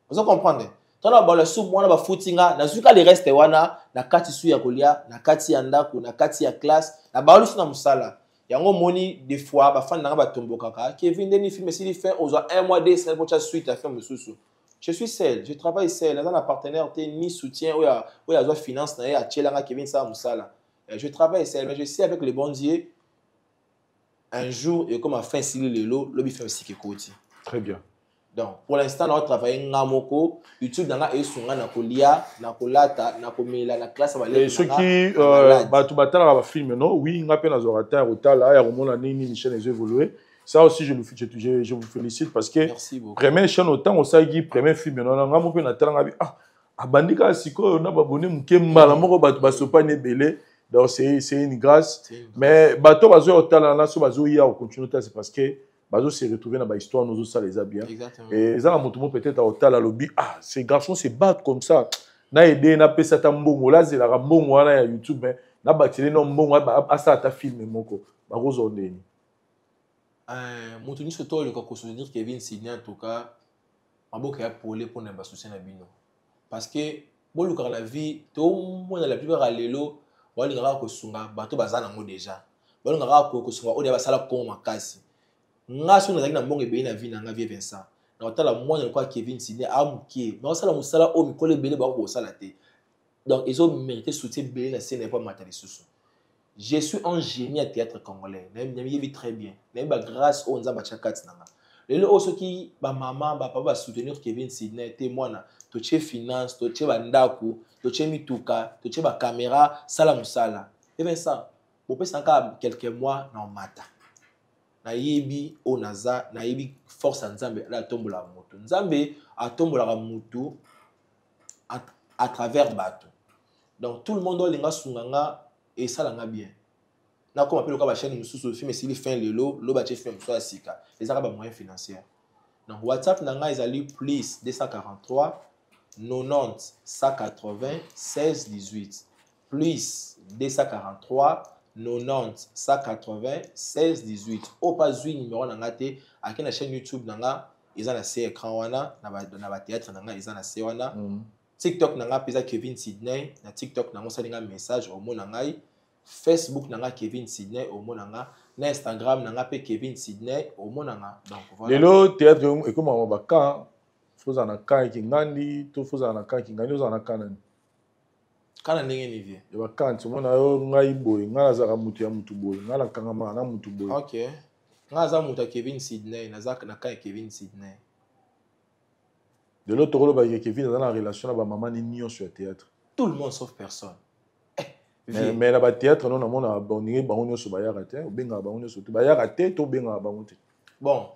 vous comprenez tona ba le sous mwana ba footinga na zuka le reste wana na kati sous ya kolia na kati ya ndako na kati ya classe na ba sous na musala yango moni des fois ba fan na ba tomboka ka Kevin Deni film si il fait aux 1 mois 2 semaines pour cha suite à faire mususu je suis seul je travaille seul dans un partenaire ni soutien ou ya zo finance na ya chelanga Kevin sa musala je travaille seul mais je sais avec le bon Dieu un jour et comme a fin si le lobby fait aussi quelque chose. Très bien. Donc pour l'instant on travaille ngamoko YouTube nanga esunga na kolia na kolata na komela na classe ba et ceux qui batu batala ba film non oui nga pe na zorata rotala ya romona nini Michel les évoluer ça aussi je vous félicite parce que première chaîne autant au saigi premier film non nga mo pe na tala nga ah abandika siko na babone mukemba la moko batu basopa ne belé. Donc c'est une grâce mais bateau bazo otala na so bazo ya au continuer c'est parce que bazo se retrouver dans ba histoire nous ça les a bien et ça la motumo peut-être à otala lobby ah ces garçons se battent comme ça na aider na pesa ta mbongo là c'est la mbongo wana ya YouTube mais na bateli no mbongo a ça ta film moko ba rozo ndeni motuni surtout le ko soutenir Kevin Sidney en tout cas maboka ya pole pour na ba souci na bino parce que bon le la vie to mona la plupart à lelo wali ngaka ko sunga bato bazana ngo déjà wali ngaka ko sunga o de basala ko makasi ngaso na na mbongo be na vie na nga vie Vincent na otala mwana kwa Kevin Sidney amukie na osala musala o mikole bele ba ko sala te donc ils ont mérité soutien bele na scène pas matali susu je suis un génie à théâtre congolais na mi très bien na ba grâce au nzamba chakati nanga lelo oso ki ba maman ba papa ba soutenir Kevin Sidney te mwana to che finance to che bandaku to che mituka to che ba caméra sala musala et bien ça pour peut sanka quelques mois na mata na yebi onaza na yebi force nzambe la tombola moto nzambe a tombola moto à travers bateau donc tout le monde linga sunganga et ça langa bien na comme appelle ka chaîne mususu film si li fin lelo lo ba che film so asika les araba moyens financiers donc WhatsApp nanga ezali plus 243 90 180 16 18 plus 243 90 180 16 18 au pas numéro nanga te aki na chaîne YouTube nanga eza na C écran wana na ba théâtre nanga eza na C wana TikTok nanga pesa Kevin Sidney na TikTok nanga salinga message au mona ngai Facebook nanga Kevin Sidney au mona nanga na Instagram nanga pe Kevin Sidney au mona nanga donc voilà lelo théâtre et comment ba ka foza na ka kingandi to foza na ka kingandi oza na kanani kana ndenge ni vie ba kanti mona yo ngai boy ngala za mutu ya mutu boy ngala kanga ma na mutu boy OK ngala za mutu Kevin Sidney na za na ka Kevin Sidney de l'autre rôle ba Kevin dans la relation na ba maman ni nion sur le théâtre tout le monde sauf personne mais la théâtre non na mona ba ningi ba onyo so ba ya raté ou benga ba onyo so to ba ya raté to benga ba onyo bon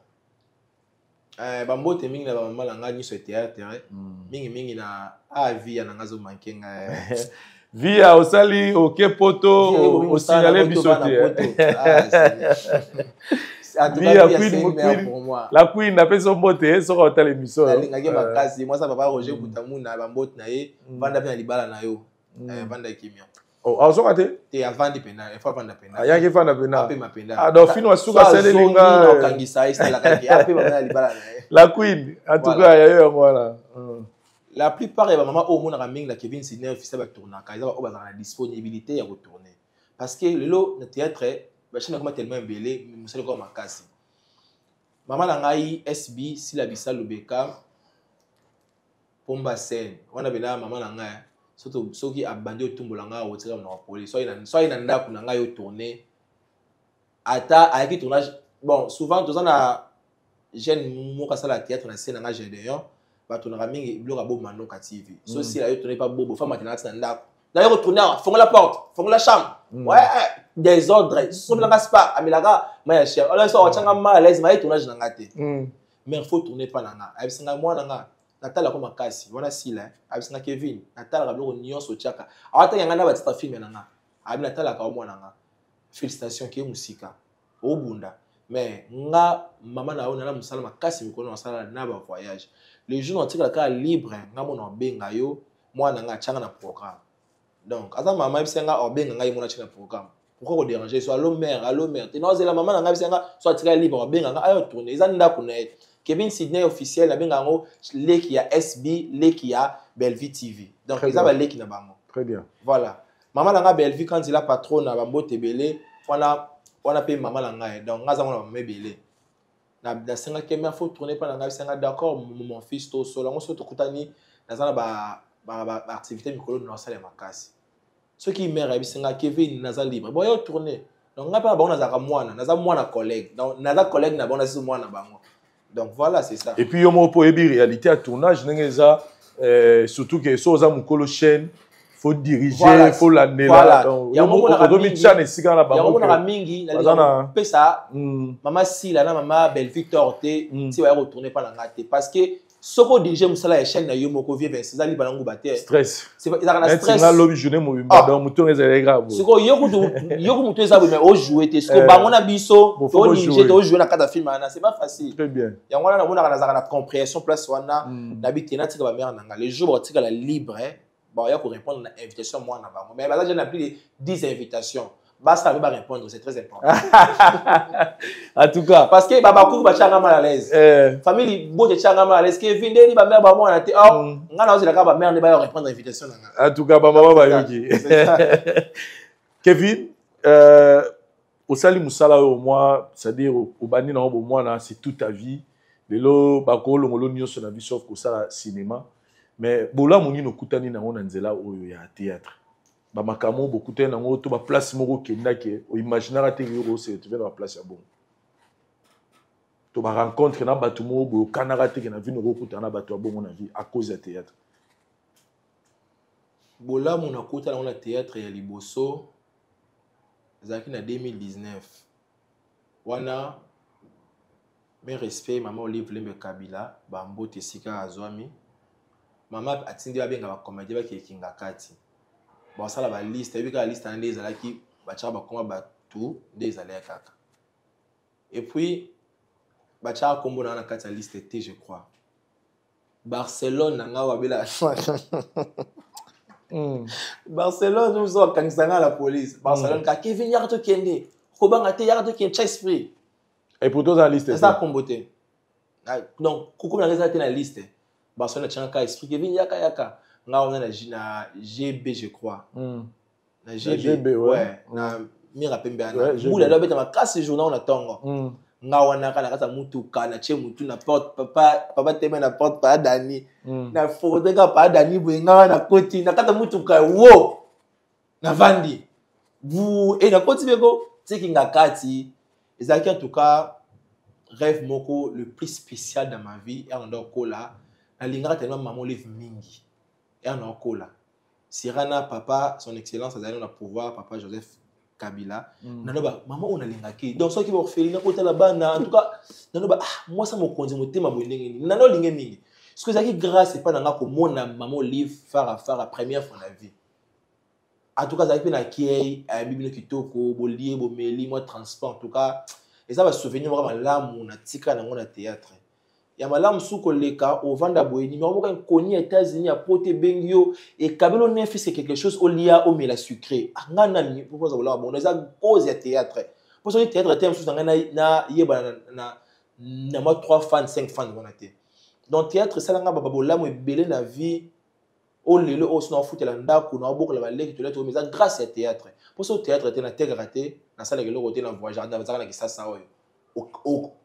bambote mingi na ba mama langa ni sur théâtre mingi na vie na ngazo mankenga vie a osali OK poto o signaler bisoté la queen n'a pas son beauté sur hôtel émission ngaki makasi moi ça papa Roger Kutamuna bambote na ye vanda pe na libala na yo vanda kimia oh azo kate te avandi pena e fa vanda pena ayaki vanda pena ape mapenda ah donc fino asuka sele linga kangisa isa la kaki ape bana libala na ye la queen en tout cas yayo voilà la plupart des mamans au monde ramènent la Kevin Sidney officiel va tourner quand ils ont la disponibilité à retourner parce que le théâtre bah chez nous tellement belé mais c'est comme makasi maman nangai SB si la bisa lobeka pomba scène on a bela maman nangai surtout ceux qui abandonné tout langa au tir na police soit il nanda ku nangai au tourner ata avec tournage bon souvent dans na jeune moka sala théâtre na scène na GD1 ba tournera mingi bloga bo mando ka TV so si la yo tourner pas bobo femme matinale na ndako d'ailleurs retourner fonga la porte fonga la chambre ouais des ordres so la pas amilaga ma cher alors so changa mal à l'aise ma tournage na ngate mais il faut tourner pas nanga abisinga moi nanga natala ko makasi wana sila abisinga Kevin natala kablo nyonso chaka awata yanga na batita film nanga abi natala ka moi nanga félicitations ki musika obunda mais nga maman na ona na musala makasi mikono na sala na ba voyage les jours on tire la libre nga mona benga yo mwana nga changa na programme donc ata maman bisenga obenga nga yimona changa programme pourquoi ko déranger soit allo mère tu n'oses la maman nga bisenga soit tire libre obenga nga ayo tourner ezanda kuna Kevin Sidney officiel na benga ngo leki ya SB leki ya Bellevue TV donc ils ont leki na bango très bien voilà maman nga Bellevue quand il a patron na bambote belé on a payé maman nga donc nga za mona maman belé na senga kemia faut tourner pas na senga d'accord mon fils to solo on se tokutani na zana ba activité mikolo na sala makasi ceux qui mère bisenga Kevin na za libre bon yo tourner donc nga pa ba on na za mwana collègue donc na za collègue na ba na si mwana bango donc voilà c'est ça et puis yo mo po ebi réalité à tournage ngeza surtout que so za mukolo chaîne faut diriger voilà, faut l'année voilà. Là donc ya mo na domi chane esika na bango ya mo na mingi na pesa mama Sila na mama Belle Victor te si va retourner pas na ngate parce que soko diriger musala ya chaîne na yo moko vie 26 ali balangu bater stress c'est ils ont na stress na lobby journée mo bimba donc muto ezele grave soko yoko muto ezabo mais o jouer te soko bango na biso to diriger to jouer na kata film ana c'est pas facile très bien ya ngwana na mona na compréhension place wana na bitena tika ba mère nanga les jours tika la libre bon il y a pour répondre à l'invitation moi na bango mais là j'ai plus de 10 invitations basta va répondre c'est très important en tout cas parce que baba ko ba changa mal à l'aise famille bo de changa mal à l'aise Kevin deni ba mère ba moi na te ngana ozi la ka ba mère ne ba répondre à l'invitation nanga en tout cas ba maman ba yoki Kevin au sali musala au moi c'est-à-dire au bani na au moi c'est toute ta vie lelo ba ko longolo nyonso na vie sauf ko sala cinéma mais bola moni no kutani na ngona nzela oyo ya théâtre ba makamo bokutani na ngo to ba place moko kenda ke o imaginera te yo se retrouver dans la place ya bon to ba rencontre na batu mo bo kanara te ke na vie no kutana na batu ya bon na vie à cause du théâtre bola mona kutana na théâtre ya liboso zaki na 2019 wana mes respect maman Olive Lembe Kabila ba mbote sika azwami mama atindi babenga ba comédie ba kekinga kati bon ça la ba liste ebi ka liste ande ezalaki ba tshaka ba koma ba tout des allés kaka et puis ba tshaka kombo na kati ya liste T je crois Barcelone nga wa bela Barcelone nous sommes kanisanga la police Barcelone ka Kevin yarto kende ko banga te yarto kende Chesprit et pour toi dans la liste ça comboté donc koko na ngeza te na liste Barcelone tchanga esprit Kevin yaka nga on a na GB je crois na GB ouais na mira pembe ana mula la beta makasi journal on attend nga wana kana kata mutuka na che mutu na porte papa teme na porte pa Dani na foto ka pa Dani bwenga na koti na kata mutuka wo na vandi bu et na koti beko tikinga kati ezaki en tout cas rêve moko le plus spécial dans ma vie et en dokola na lingara tellement maman Olive mingi et en dokola Sirana papa son excellence azali na pouvoir papa Joseph Kabila nanoba maman on a lingaki donc ceux qui vont faire na kota la bana en tout cas nanoba moi ça mo konzi motema bondenge ni nano linge mingi ce que zaki grâce c'est pas nanga ko mona maman Olive fara première fois na vie en tout cas zaki na kiei bibino kitoko bolie bomeli moi transport en tout cas et ça va souvenir vraiment l'amour na tika na ngona théâtre ya malamu suko leka au vanda boyeni mais on va connait États-Unis à pote bengio et Kabelo ne fait quelque chose au lia au mela sucré ngana ni pour ça voilà bon on a cause ya théâtre pour ça théâtre thème sous ngana na yeba na moi 3 fans 5 fans ngona té donc théâtre ça nga babola mo belé na vie o lelo o sona foot la ndako na bokola baleki to lettre mais ça grâce au théâtre pour ce théâtre était na raté na salle le côté na voyage na bazaka na kisasa oyo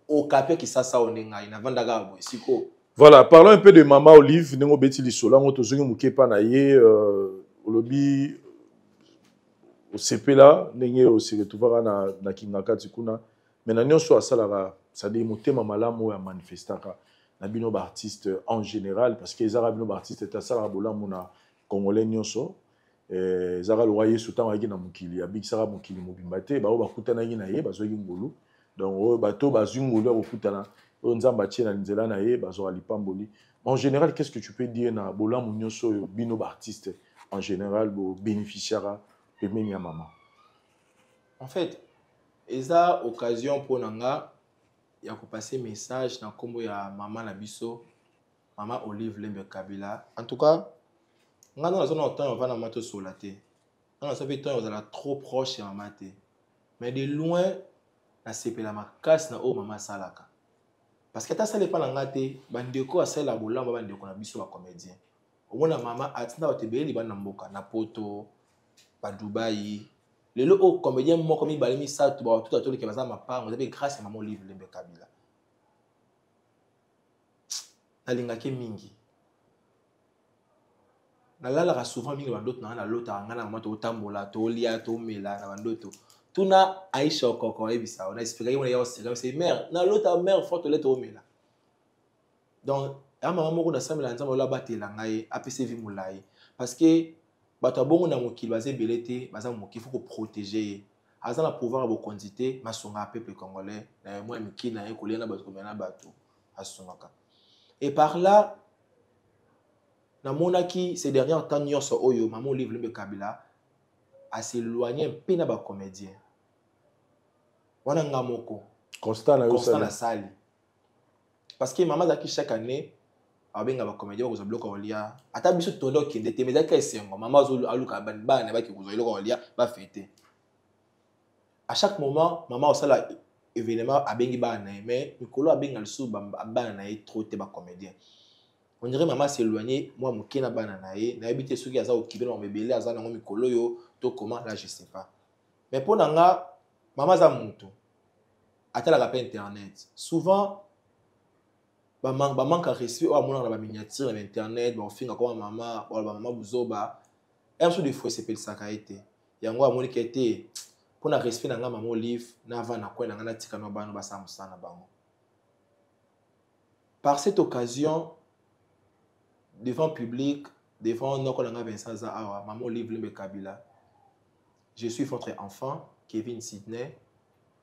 au capé kisasa on ngai na vandaka bo siko. Voilà, parlons un peu de Maman Olive nengo beti lisola ngo tozoki mukepa na ye olobi au CP là ndenge o se retrouver na kingaka tikuna mais na nyonso asalaka ça dit motema malamu ya manifestaka na bino ba artiste en général parce que ezara bino ba artiste ta sala bolamu na congolais nyonso ezara loyer soutan aki na mukili abikisaka mukili mobimba te ba o bakutana na ye bazoki ngulu donc bato bazungulu bakutana o nzamba tie na nzela na ye bazo lipamboli. En général, qu'est-ce que tu peux dire na bolamu nyonso bino ba artiste en général bo bénéficiara pemeni ya maman? En fait, eza occasion pour nanga ya ko passer message na kombo ya maman na biso, maman Olive Lembe Kabila. En tout cas, nga na zona temps on va na mato solaté. On ça fait temps on est trop proche ya maman té. Mais de loin na sepela makasi na o maman salaka. Parce que ta sale pa na ngate bandeko asala bolamba bandeko na biso ba comédien. Au moins maman atinda otebeli ba na mboka na poto ba Dubai. Lelo o comédien moko mi balemi sa tout ba tout atoli ke baza mapango avez grâce à maman Olive Lembe Kabila. Nalingaki mingi. Nalala souvent mingi bandoto na lota ngana maman to tambola to lia to mela na bandoto. Tuna Aisha Okoko ebisa on a expliqué on ya c'est mère na lota mère forte le to mela. Donc ya maman moko na samela nzamba la batela ngai apese vi mulai parce que bato bongo na mokili baze belete baza mokili faut protéger aza na pouvoir bo quantité masonga peuple congolais na moi miki na ekolia na bato komena bato asongaka et par là na monaki ces derniers temps nyonso oyo maman Olive Lembe Kabila a s'éloigner un peu na ba comédien wana ngamoko constant na sali parce que maman zaki chaque année abenga ba comédien ko zabloka olia ata biso tondo kende te mezaka esengo maman zo aluka bana ba ki ko zoilo olia ba fêter à chaque moment maman osala événement abengi bana mais mikolo abenga lusu bana na trop te ba comédien on dirait maman s'éloigner moi mokena bana na ye na habité soki aza okibela mobele aza na mikolo yo to comment là je sais pas mais pour nanga maman za muntu atala la internet souvent ba manque de respect ou amona na ba miniature na internet ba ofinga comme maman ou ba maman buzoba un sou de fois c'est pel sakaite yango amoni kete pour na respect na maman Olive na va na kwa na ngana tika no bano ba samusana bango. Par cette occasion devant public devant noko na Vincent za awa maman Olive Lembe Kabila, je suis votre enfant Kevin Sidney,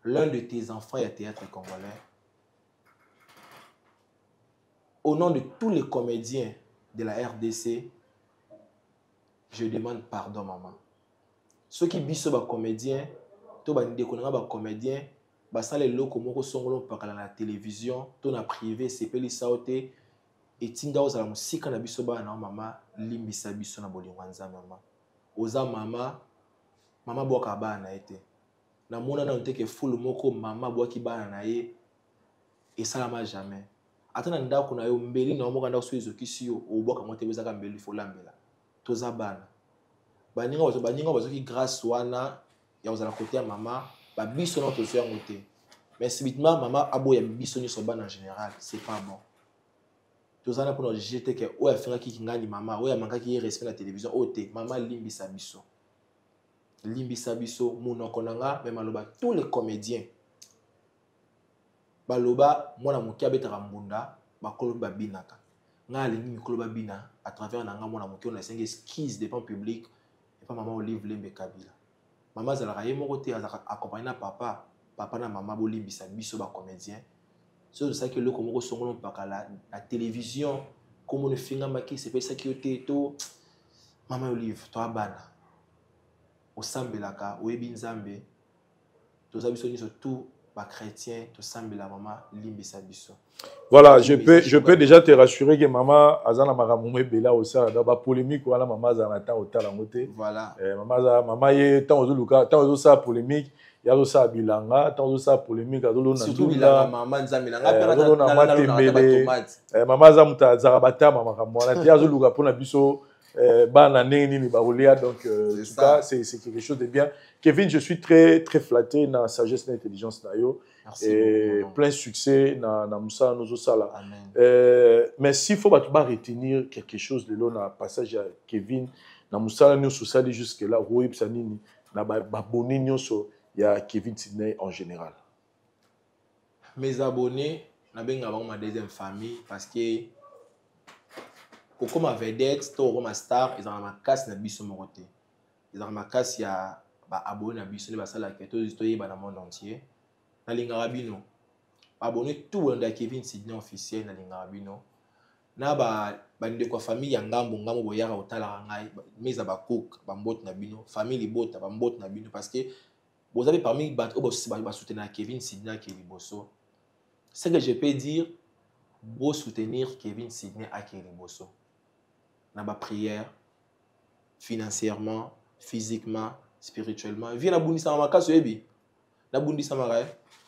l'un de tes enfants à théâtre congolais. Au nom de tous les comédiens de la RDC, je demande pardon, maman. Ceux qui bisent les comédiens, tous les comédiens, les locaux qui sont à la télévision, tout na privé, c'est pas les sauter. Et tinda aux alam si kana biso ba na maman limbisa biso na bolingwanza maman. Oza mama boka ba na été. Na mona na nteke full moko maman boki ba na ye et ça n'a jamais. Atana ndako na yo mbeli na omoka ndako soizo kisiyo oboka mote bezaka mbeli folambela toza bana baninga bazo ki grâce wana ya ozala côté ya mama ba biso na tozo yango te mais subitement mama aboya biso ni so bana en général c'est pas bon toza na pour jeter que o ya finga ki ngani mama o ya manga ki respect la télévision o te mama limbisa biso munoko nanga même aloba tous les comédiens baloba mwana moki abetaka mbunda bakolo babinaka nga alingi mikolo babina à travers nanga mwana moki on a cinq esquisses devant public et pas maman Olive Lembe Kabila maman zalaka ye moko te accompagné na papa na maman bolimbisa biso ba comédien c'est ça que le komoko songolo mpaka la télévision comme on finga maki c'est pas ça qui était to maman Olive to abana osambelaka oyebi nzambe toza biso ni surtout chrétien, tout semble la maman limbisa biso. Voilà, je peux déjà te rassurer que maman azana maramumé bela osa da ba polémique wala maman azana ta otala ngote. Voilà. Maman ye tant ozuluka tant ozo sa polémique y a ça bilanga tant ça polémique azolo na surtout bilanga maman nzambe na ngapela na matembele maman zamuta zarabata mama kamwana ti azoluka pona biso bana neni ni barolia donc en tout cas c'est quelque chose de bien. Kevin, je suis très très flatté dans la sagesse et l'intelligence na yo. Et plein succès dans Moussa Nozosala. Mais s'il faut retenir quelque chose de l'eau dans le passage à Kevin, dans Moussa Nozosala jusque-là, Roib Sanini, dans abonnés il y a Kevin Sidney en général. Mes abonnés, je ma deuxième famille parce que comme ma vedette, comme ma star, ils ont ma casse na biso moroté. Ils ont ma casse, il y a abonnés na biso, les basala qui est dans le monde entier. Na lingarabino abonné tout le Kevin Sidney officiel na lingarabino na ndeko famille ya ngambo boyaka otala ngai meza ba cook ba mbot na bino famille bota ba mbot na bino parce que vous avez parmi ba soutenir Kevin Sidney qui liboso. Ce que je peux dire, vous soutenir Kevin Sidney à Keliboso na ba prière financièrement, physiquement, spirituellement. Viens na bundisa ma kaso ebi na bundisa ma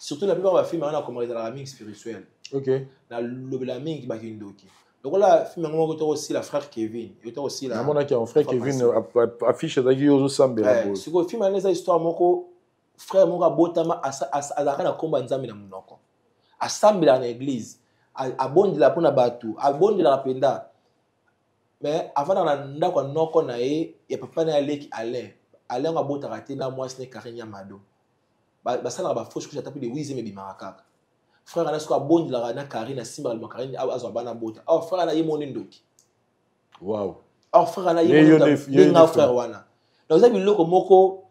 surtout la plupart des films on a commencé dans la ming spirituelle. OK. Dans la ming qui bakindoki. Donc là film on a aussi la frère Kevin, il y a aussi la. On a qui un frère Kevin affiche d'agi ozo sambela. C'est quoi film analyse histoire moko frère moko botama azaka na komba nzambe na munoko. Asambela na église, abondela pona batu, abondela penda. Mais avant dans ndako noko na ye ya papa na Aleki Alain nga botaka te na mwasi ne Karinya Mado. Basala ba fausse que j'appelle les 8e bimarakaka. Frère ana soka bondi la na Karina Simba le Karine azo bana bota. Oh frère ana yemo ndoki. Wow. Oh frère ana yemo ndoki. Frère wana. Donc ça biloko moko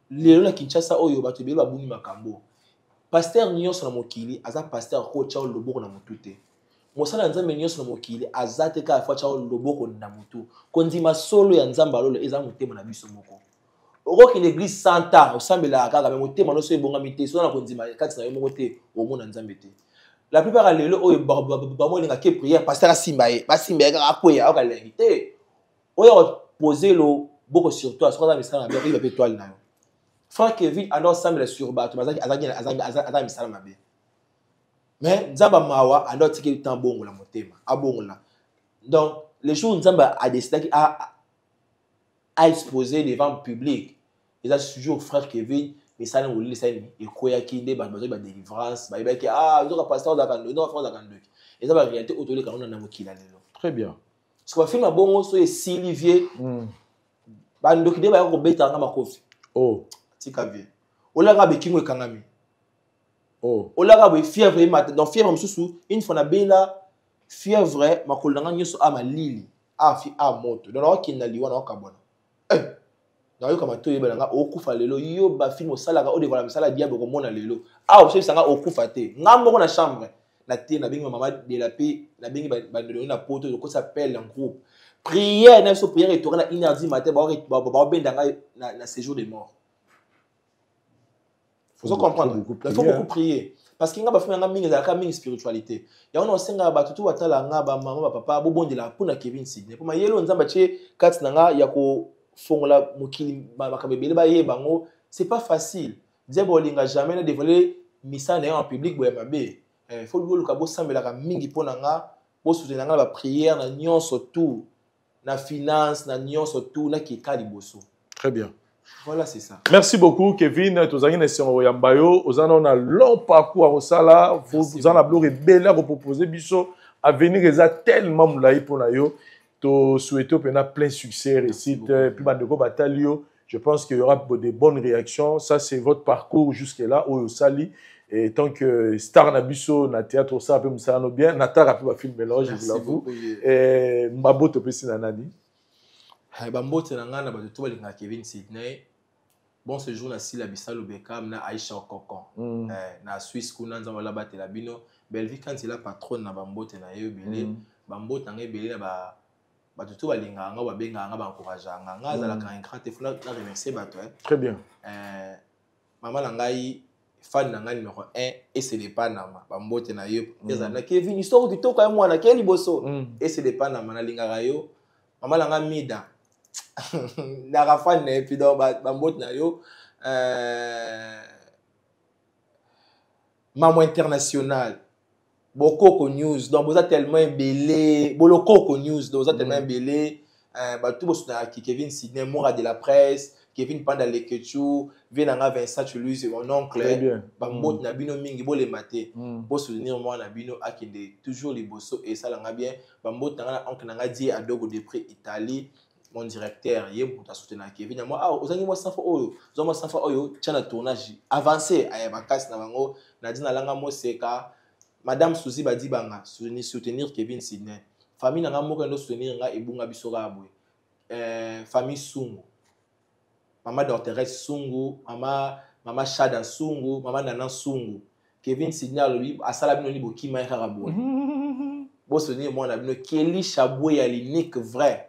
lelo na Kinshasa oyo bato belo babuni makambo. Pasteur nyonso na mokili aza pasteur ko cha loboko na mutute. Mosala nzambe nyonso na mokili azate ka fa cha loboko na mutu. Kondima solo ya nzamba lolo eza mutema na biso moko. Oko l'église santa osambela kaka mais motema no so ebonga mite so na kondima kati na yo moko te omona nzambe te. La plupart lelo oyo ba mo linga ke prière pasteur asimba ye basimba kaka akoya aka lengi te oyo poser lo boko sur toi so ka misala na bien étoile na yo. Frère Kevin alors sambela sur bato azaki misala mabe. Mais nzamba mawa alors tiki temps bongo la motema abongo la. Donc les jours nzamba a décidé à exposer devant le public. Ils ont toujours frère Kevin, mais ça n'a pas été et quoi qui est ba délivrance, ba ki ils ont pasteur d'akando, non frère d'akando. Ils ont la réalité autour de kanona na mokila lelo. Très bien. Ce qu'on fait ma bongo so et Sylvier. Ba ndoki de ba ko beta nga makofi. Oh, tika vie. Ola ga be kingo kangami. Oh, ola ga be fièvre mat dans fièvre msusu, une fois na bela fièvre makolanga nyoso ama lili. Fi a moto. Donc na kinna liwa na kabona. Na yo kama to yebelanga okufa lelo yo ba film osalaka o devola misala diable ko mona lelo o sanga okufa te ngambo ko na chambre na te na bingi maman de la paix na bingi ba na poto ko s'appelle en groupe prière na so prière et tourner na 1h du matin ba bendanga na séjour des morts. Faut comprendre, il faut beaucoup prier parce que nga ba fina nga mingi za ka mingi spiritualité ya ona osenga ba tutu watala nga ba mama ba papa bo bondela pona Kevin Sidney pour ma yelo nzamba che kati na nga ya ko fongola mokili bakabebele ba ye bango c'est pas facile diable linga jamais na dévoiler misa na en public boya mabe faut le ka bo sambela ka mingi pona nga bo soutenir nga ba prière na nyonso tout na finance na nyonso tout na ki kali boso. Très bien. Voilà, c'est ça. Merci beaucoup, Kevin. Tozangi na Sion Yambayo. Ozana on a long parcours à Osala. Vous en avez belle à proposer. Biso à venir eza tellement moulaï pour na yo. To souhaiter plein succès, réussite. Puis bandeko batalio. Je pense qu'il y aura de bonnes réactions. Ça c'est votre parcours jusque-là au Osali. Et tant que star na biso na théâtre ça peut me ça bien. Natara peut film mélange, je vous l'avoue. Et Mabo to pesi na nani. Bambote na ngana ba to balinga Kevin Sidney. Bon ce jour na Sila Bissalo Bekam na Aisha Kokon. Na Suisse kuna nzamba la batela bino. Belvi quand il a patronne na bambote na yo belé. Bambote na belé na ba to balinga nga ba benga nga ba encourager nga za la kan grand te funa na remercier bato. Très bien. Maman na ngai fan na ngai numéro 1 et c'est des Panama bambote na yo. Na Kevin histoire du toka mwana keli boso et c'est des Panama na linga yo. Maman na nga mida na rafane puis donc bambote na yo Maman international. Beaucoup de news. Donc, vous êtes tellement embellé. Beaucoup de news. Donc, vous êtes tellement embellé. Tout le monde qui Kevin Sidney, Moura de la presse, Kevin Panda Lekechou, Venanga Vincent Chulus, mon oncle. Très bien. Bambo Nabino Mingi, bo les maté. Pour soutenir moi, Nabino Akinde, toujours les bossos et ça l'a bien. Bambo Tanga, oncle Nanga dit à Dogo de prix Italie. Mon directeur, il pour soutenir Kevin. Moi, ah, vous avez moi sans oyo, vous avez moi sans oyo, tiens le tournage avancé. Aïe, bakas na bango, Nadine Alanga Moseka, Madame Souzi Badi Banga, soutenir Kevin Sidney. Famille Nanga Moko no soutenir nga Ebunga Bisora Abwe. Famille Sungu, Maman Dorteresse Sungu, Maman Chada Sungu, Maman Nana Sungu. Kevin Sidney lui, Asala Bino Libo Kima Harabwe. Bon soutenir moi Nabino Kelly Chaboué à l'unique vrai.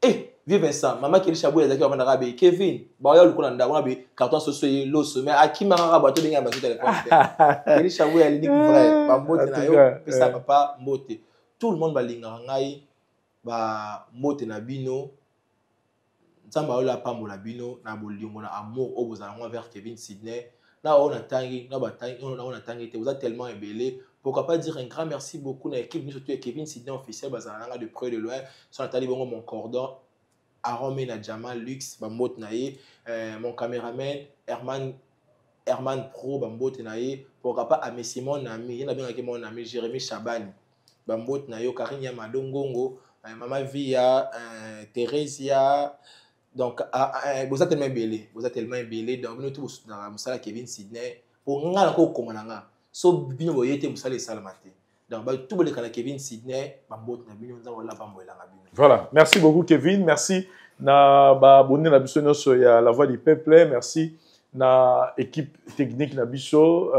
Eh, vive Vincent, maman Kelly Chaboué a dit à Kevin, bah le coup d'andra, carton social, l'os, mais à qui m'a rabattu les gars, Kelly Chaboué a l'unique vrai, bah moté na yo, ça papa moté. Tout le monde va l'ingangai, bah moté na bino, nzamba ola pambo na bino, na boliongo na amour au bozalanga vers Kevin Sidney. Là on a tangi, on a tangi, vous êtes tellement embellé. Pourquoi pas dire un grand merci beaucoup à l'équipe, surtout Kevin Sidney officiel, bazalanga de près de loin, sur Nathalie Bongo, mon cordon, Aaron Menadjama, Lux, Bambot Naye, mon caméraman, Herman Pro, Bambot Naye, pourquoi pas à Messi, mon ami, il y en a bien avec mon ami Jérémy Chabani, Bambot Naye, Karine Yamadongongo, Maman Via, Theresia. Donc, vous êtes tellement embellé, donc nous tous dans la Kevin Sidney, pour nous encore comme on a. So bino boyete musale salamate. Donc tout le monde Kevin Sidney, bambot na bino nzamba bamboela na bino. Voilà, merci beaucoup Kevin, merci na ba bonne na biso nyonso ya la voix du peuple, merci na équipe technique na biso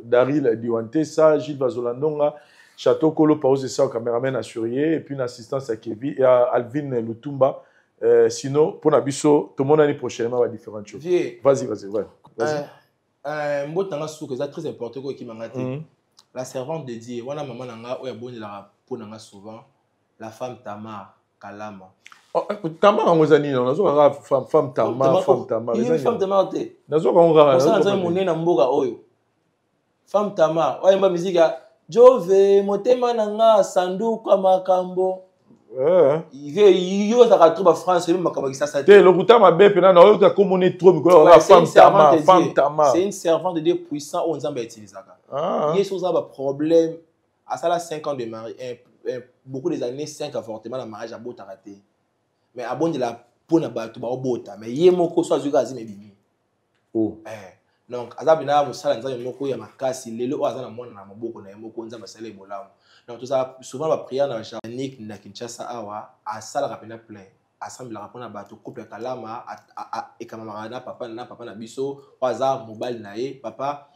Daryl Diwantesa, Gilles Vazolandonga, Chateau Kolo Pause ça caméraman assurié et puis une assistance à Kevin et à Alvin Lutumba. Sinon pour na biso tout le monde l'année prochainement va différentes choses. Vas-y. Mbot nanga souk c'est très important ko ki mangate. La servante de Dieu, wana maman nanga oya boni la po nanga souvent la femme Tamar Kalama. Oh, Tamar ngozani non, nazo ka femme Tamar. Une femme Tamar te. Nazo ka ngara. Ça nza monena mboka oyo. Femme Tamar, oya mba musique Jove motema nanga sanduka makambo. Il y a trop de France, même quand ça ça. Le Routa m'a bien pena, non, il a communé trop, femme Tamar. C'est une servante de Dieu puissant, on s'en va utiliser. Il y a sur un problème, à ça là 5 ans de mariage, beaucoup des années 5 avortements dans mariage à Bota raté. Mais à bon de la peau n'a pas tout bas au Bota, mais il y a mon coso à Zugazi mais bibi. Oh. Donc à ça bina musala nza moko ya makasi lelo aza na mwana na maboko na moko nza basale bolamu. Donc tout ça souvent la prière dans Janik na Kinshasa awa a sala rapena plein assemble la rapona bato couple kalama et kamama papa na biso waza mobile nae papa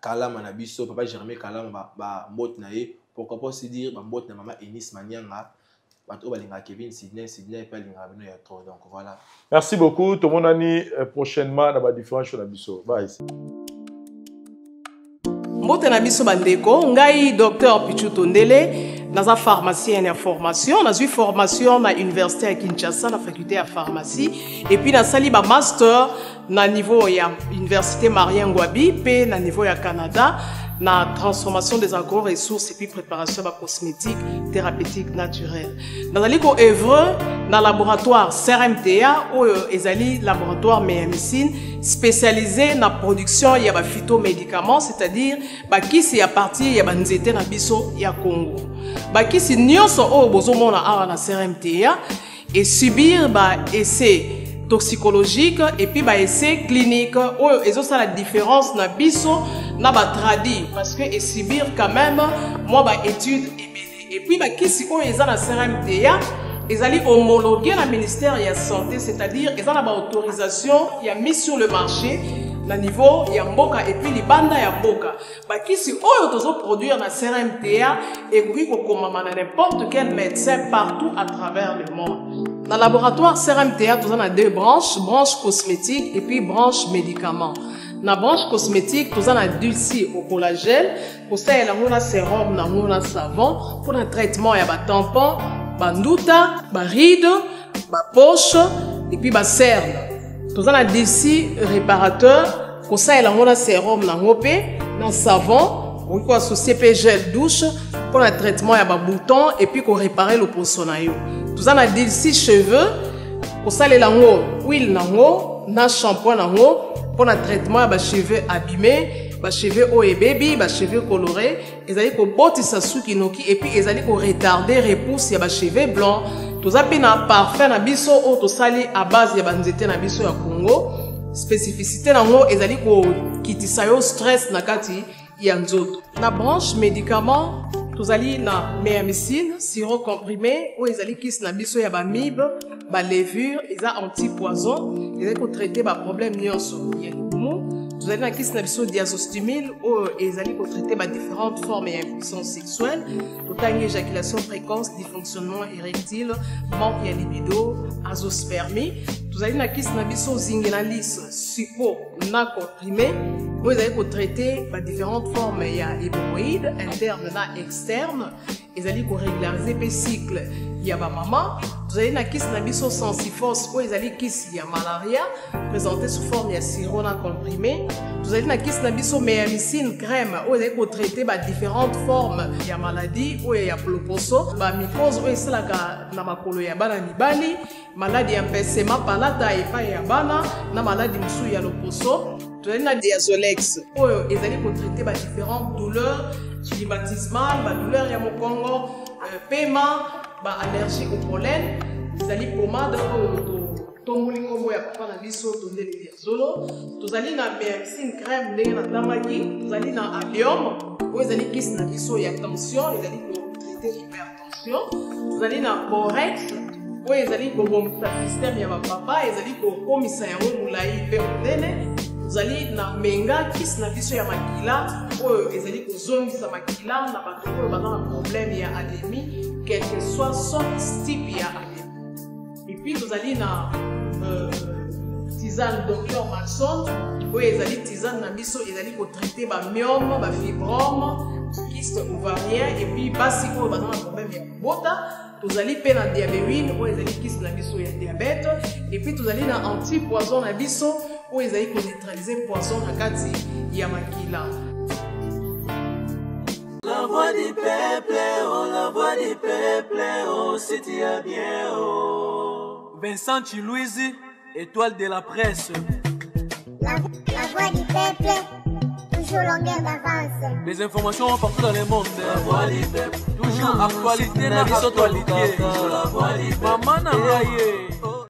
kalama na biso papa Jérémy kalama ba mbot nae pourquoi pas se dire ba mbot na maman Enis Manianga bato balinga Kevin Sidney pas linga bino ya trop donc voilà. Merci beaucoup tout le monde ani prochainement dans ba différentes choses na biso. Bye. Mbote na biso bandeko, ngai docteur Pichu Tondele, naza pharmacien en formation, naza formation na université à Kinshasa, na faculté à pharmacie, et puis na sali ba master na niveau ya université Marien Ngouabi, pe na niveau ya Canada, na transformation des agro-ressources et puis préparation de cosmétiques thérapeutiques naturelles. Dans le ko œuvre dans laboratoire CRMTA ou ezali laboratoire médecine spécialisé dans la production ya ba phytomédicaments, c'est-à-dire ba kisi ya partie ya banzete na biso ya Congo. Ba kisi nyonso o bozomona awa na CRMTA et subir ba essai toxicologique et puis ba essai clinique ou et ça la différence na biso na ba tradi parce que et subir quand même moi ba étude et puis ba kisi o eza na CRMTA ils allaient homologuer la ministère de la santé, c'est-à-dire ils ont la autorisation il y a mis sur le marché na niveau ya mboka et puis les banda ya mboka ba kisi oyo tozo produire na CRMTA et puis ko komama na n'importe quel médecin partout à travers le monde. Dans le laboratoire CRMTA, nous avons deux branches, branche cosmétique et puis branche médicaments. Dans la branche cosmétique, nous avons dulci au collagène, pour ça, il y a un sérum, un savon, pour un traitement, il y a un tampon, un ndouta, un ride, un poche, et puis un cerne. Nous avons dulci réparateur, pour ça, il y a un sérum, un opé, na savon, ou qu'on associe pe gel douche pour le traitement ya ba bouton et puis qu'on réparer le poisson na yo. Tout ça na dilsi cheveux, pour ça les lango, huile nango, na shampoing nango pour le traitement ya ba cheveux abîmés. Ba cheveux haut et baby, ba cheveux colorés, ils allaient ko botisa suki noki et puis ils allaient ko retarder repousse ya ba cheveux blancs. Tout ça na parfum na biso o to sali à base ya banzete na biso ya Congo. Spécificité nango ils allaient ko kitisa yo stress na kati ya nzoto. Na branche médicament, tout allait na méamycine, sirop comprimé ou ils allaient kis na biso ya ba mib, ba levure, ils a anti-poison, ils allaient ko traiter ba problème nyonso ya poumon. Vous allez dans la question diazostimule où ils allaient traiter différentes formes d'impuissance sexuelle, autant éjaculation précoce, dysfonctionnement érectile, manque de libido, azospermie. Vous allez dans la question zingenalis, suppo, na comprimé, où ils allaient traiter différentes formes d'hémorroïdes internes et externes. Ils allaient régulariser le cycle. Il y a maman. Vous allez dans la question sensifos où ils allaient il y a malaria présenté sous forme de sirop comprimé. Vous allez dans la question méamycine crème où ils allaient traiter différentes formes de maladies où il y a ploposo, mycose où il y a makolo ya bana mibali, maladie empêchement palata et pas ya bana, na maladie msou ya loposo. Vous allez dans diazolex où ils allaient traiter différentes douleurs climatismales, douleurs ya mokongo, paiement, allergie au pollen. Vous allez pommade tombolingo ya papa na biso tondele diazolo. Vous allez na méamycine crème ndenge na tamaki. Vous allez na allium où vous allez kis na biso ya tension, vous allez traiter hypertension. Vous allez na borex où vous allez kobomisa système ya papa, vous allez kokomisa yango mulai pe monene. Vous allez na menga kis na biso ya makila où vous allez kozongisa makila na bato oyo baza na problème ya anémie, quel que soit son type ya anémie. Et puis vous allez na tisane docteur Malson où vous allez tisane na biso ils allez traiter ba myome, ba fibrome, kyste ovarien et puis basi oyo baza na problème ya kubota. Vous allez payer na diabétine où vous allez kyste na biso ya diabète et puis vous allez na anti-poison na biso où ils allaient neutraliser poison na kati ya makila. La voix du peuple, oh la voix du peuple, oh si tu as bien, oh. Vincent Chilouise, étoile de la presse. La voix du peuple, toujours longueur d'avance. Les informations partout dans le monde. La voix du peuple, toujours actualité, la actualité. La voix du peuple. Maman n'a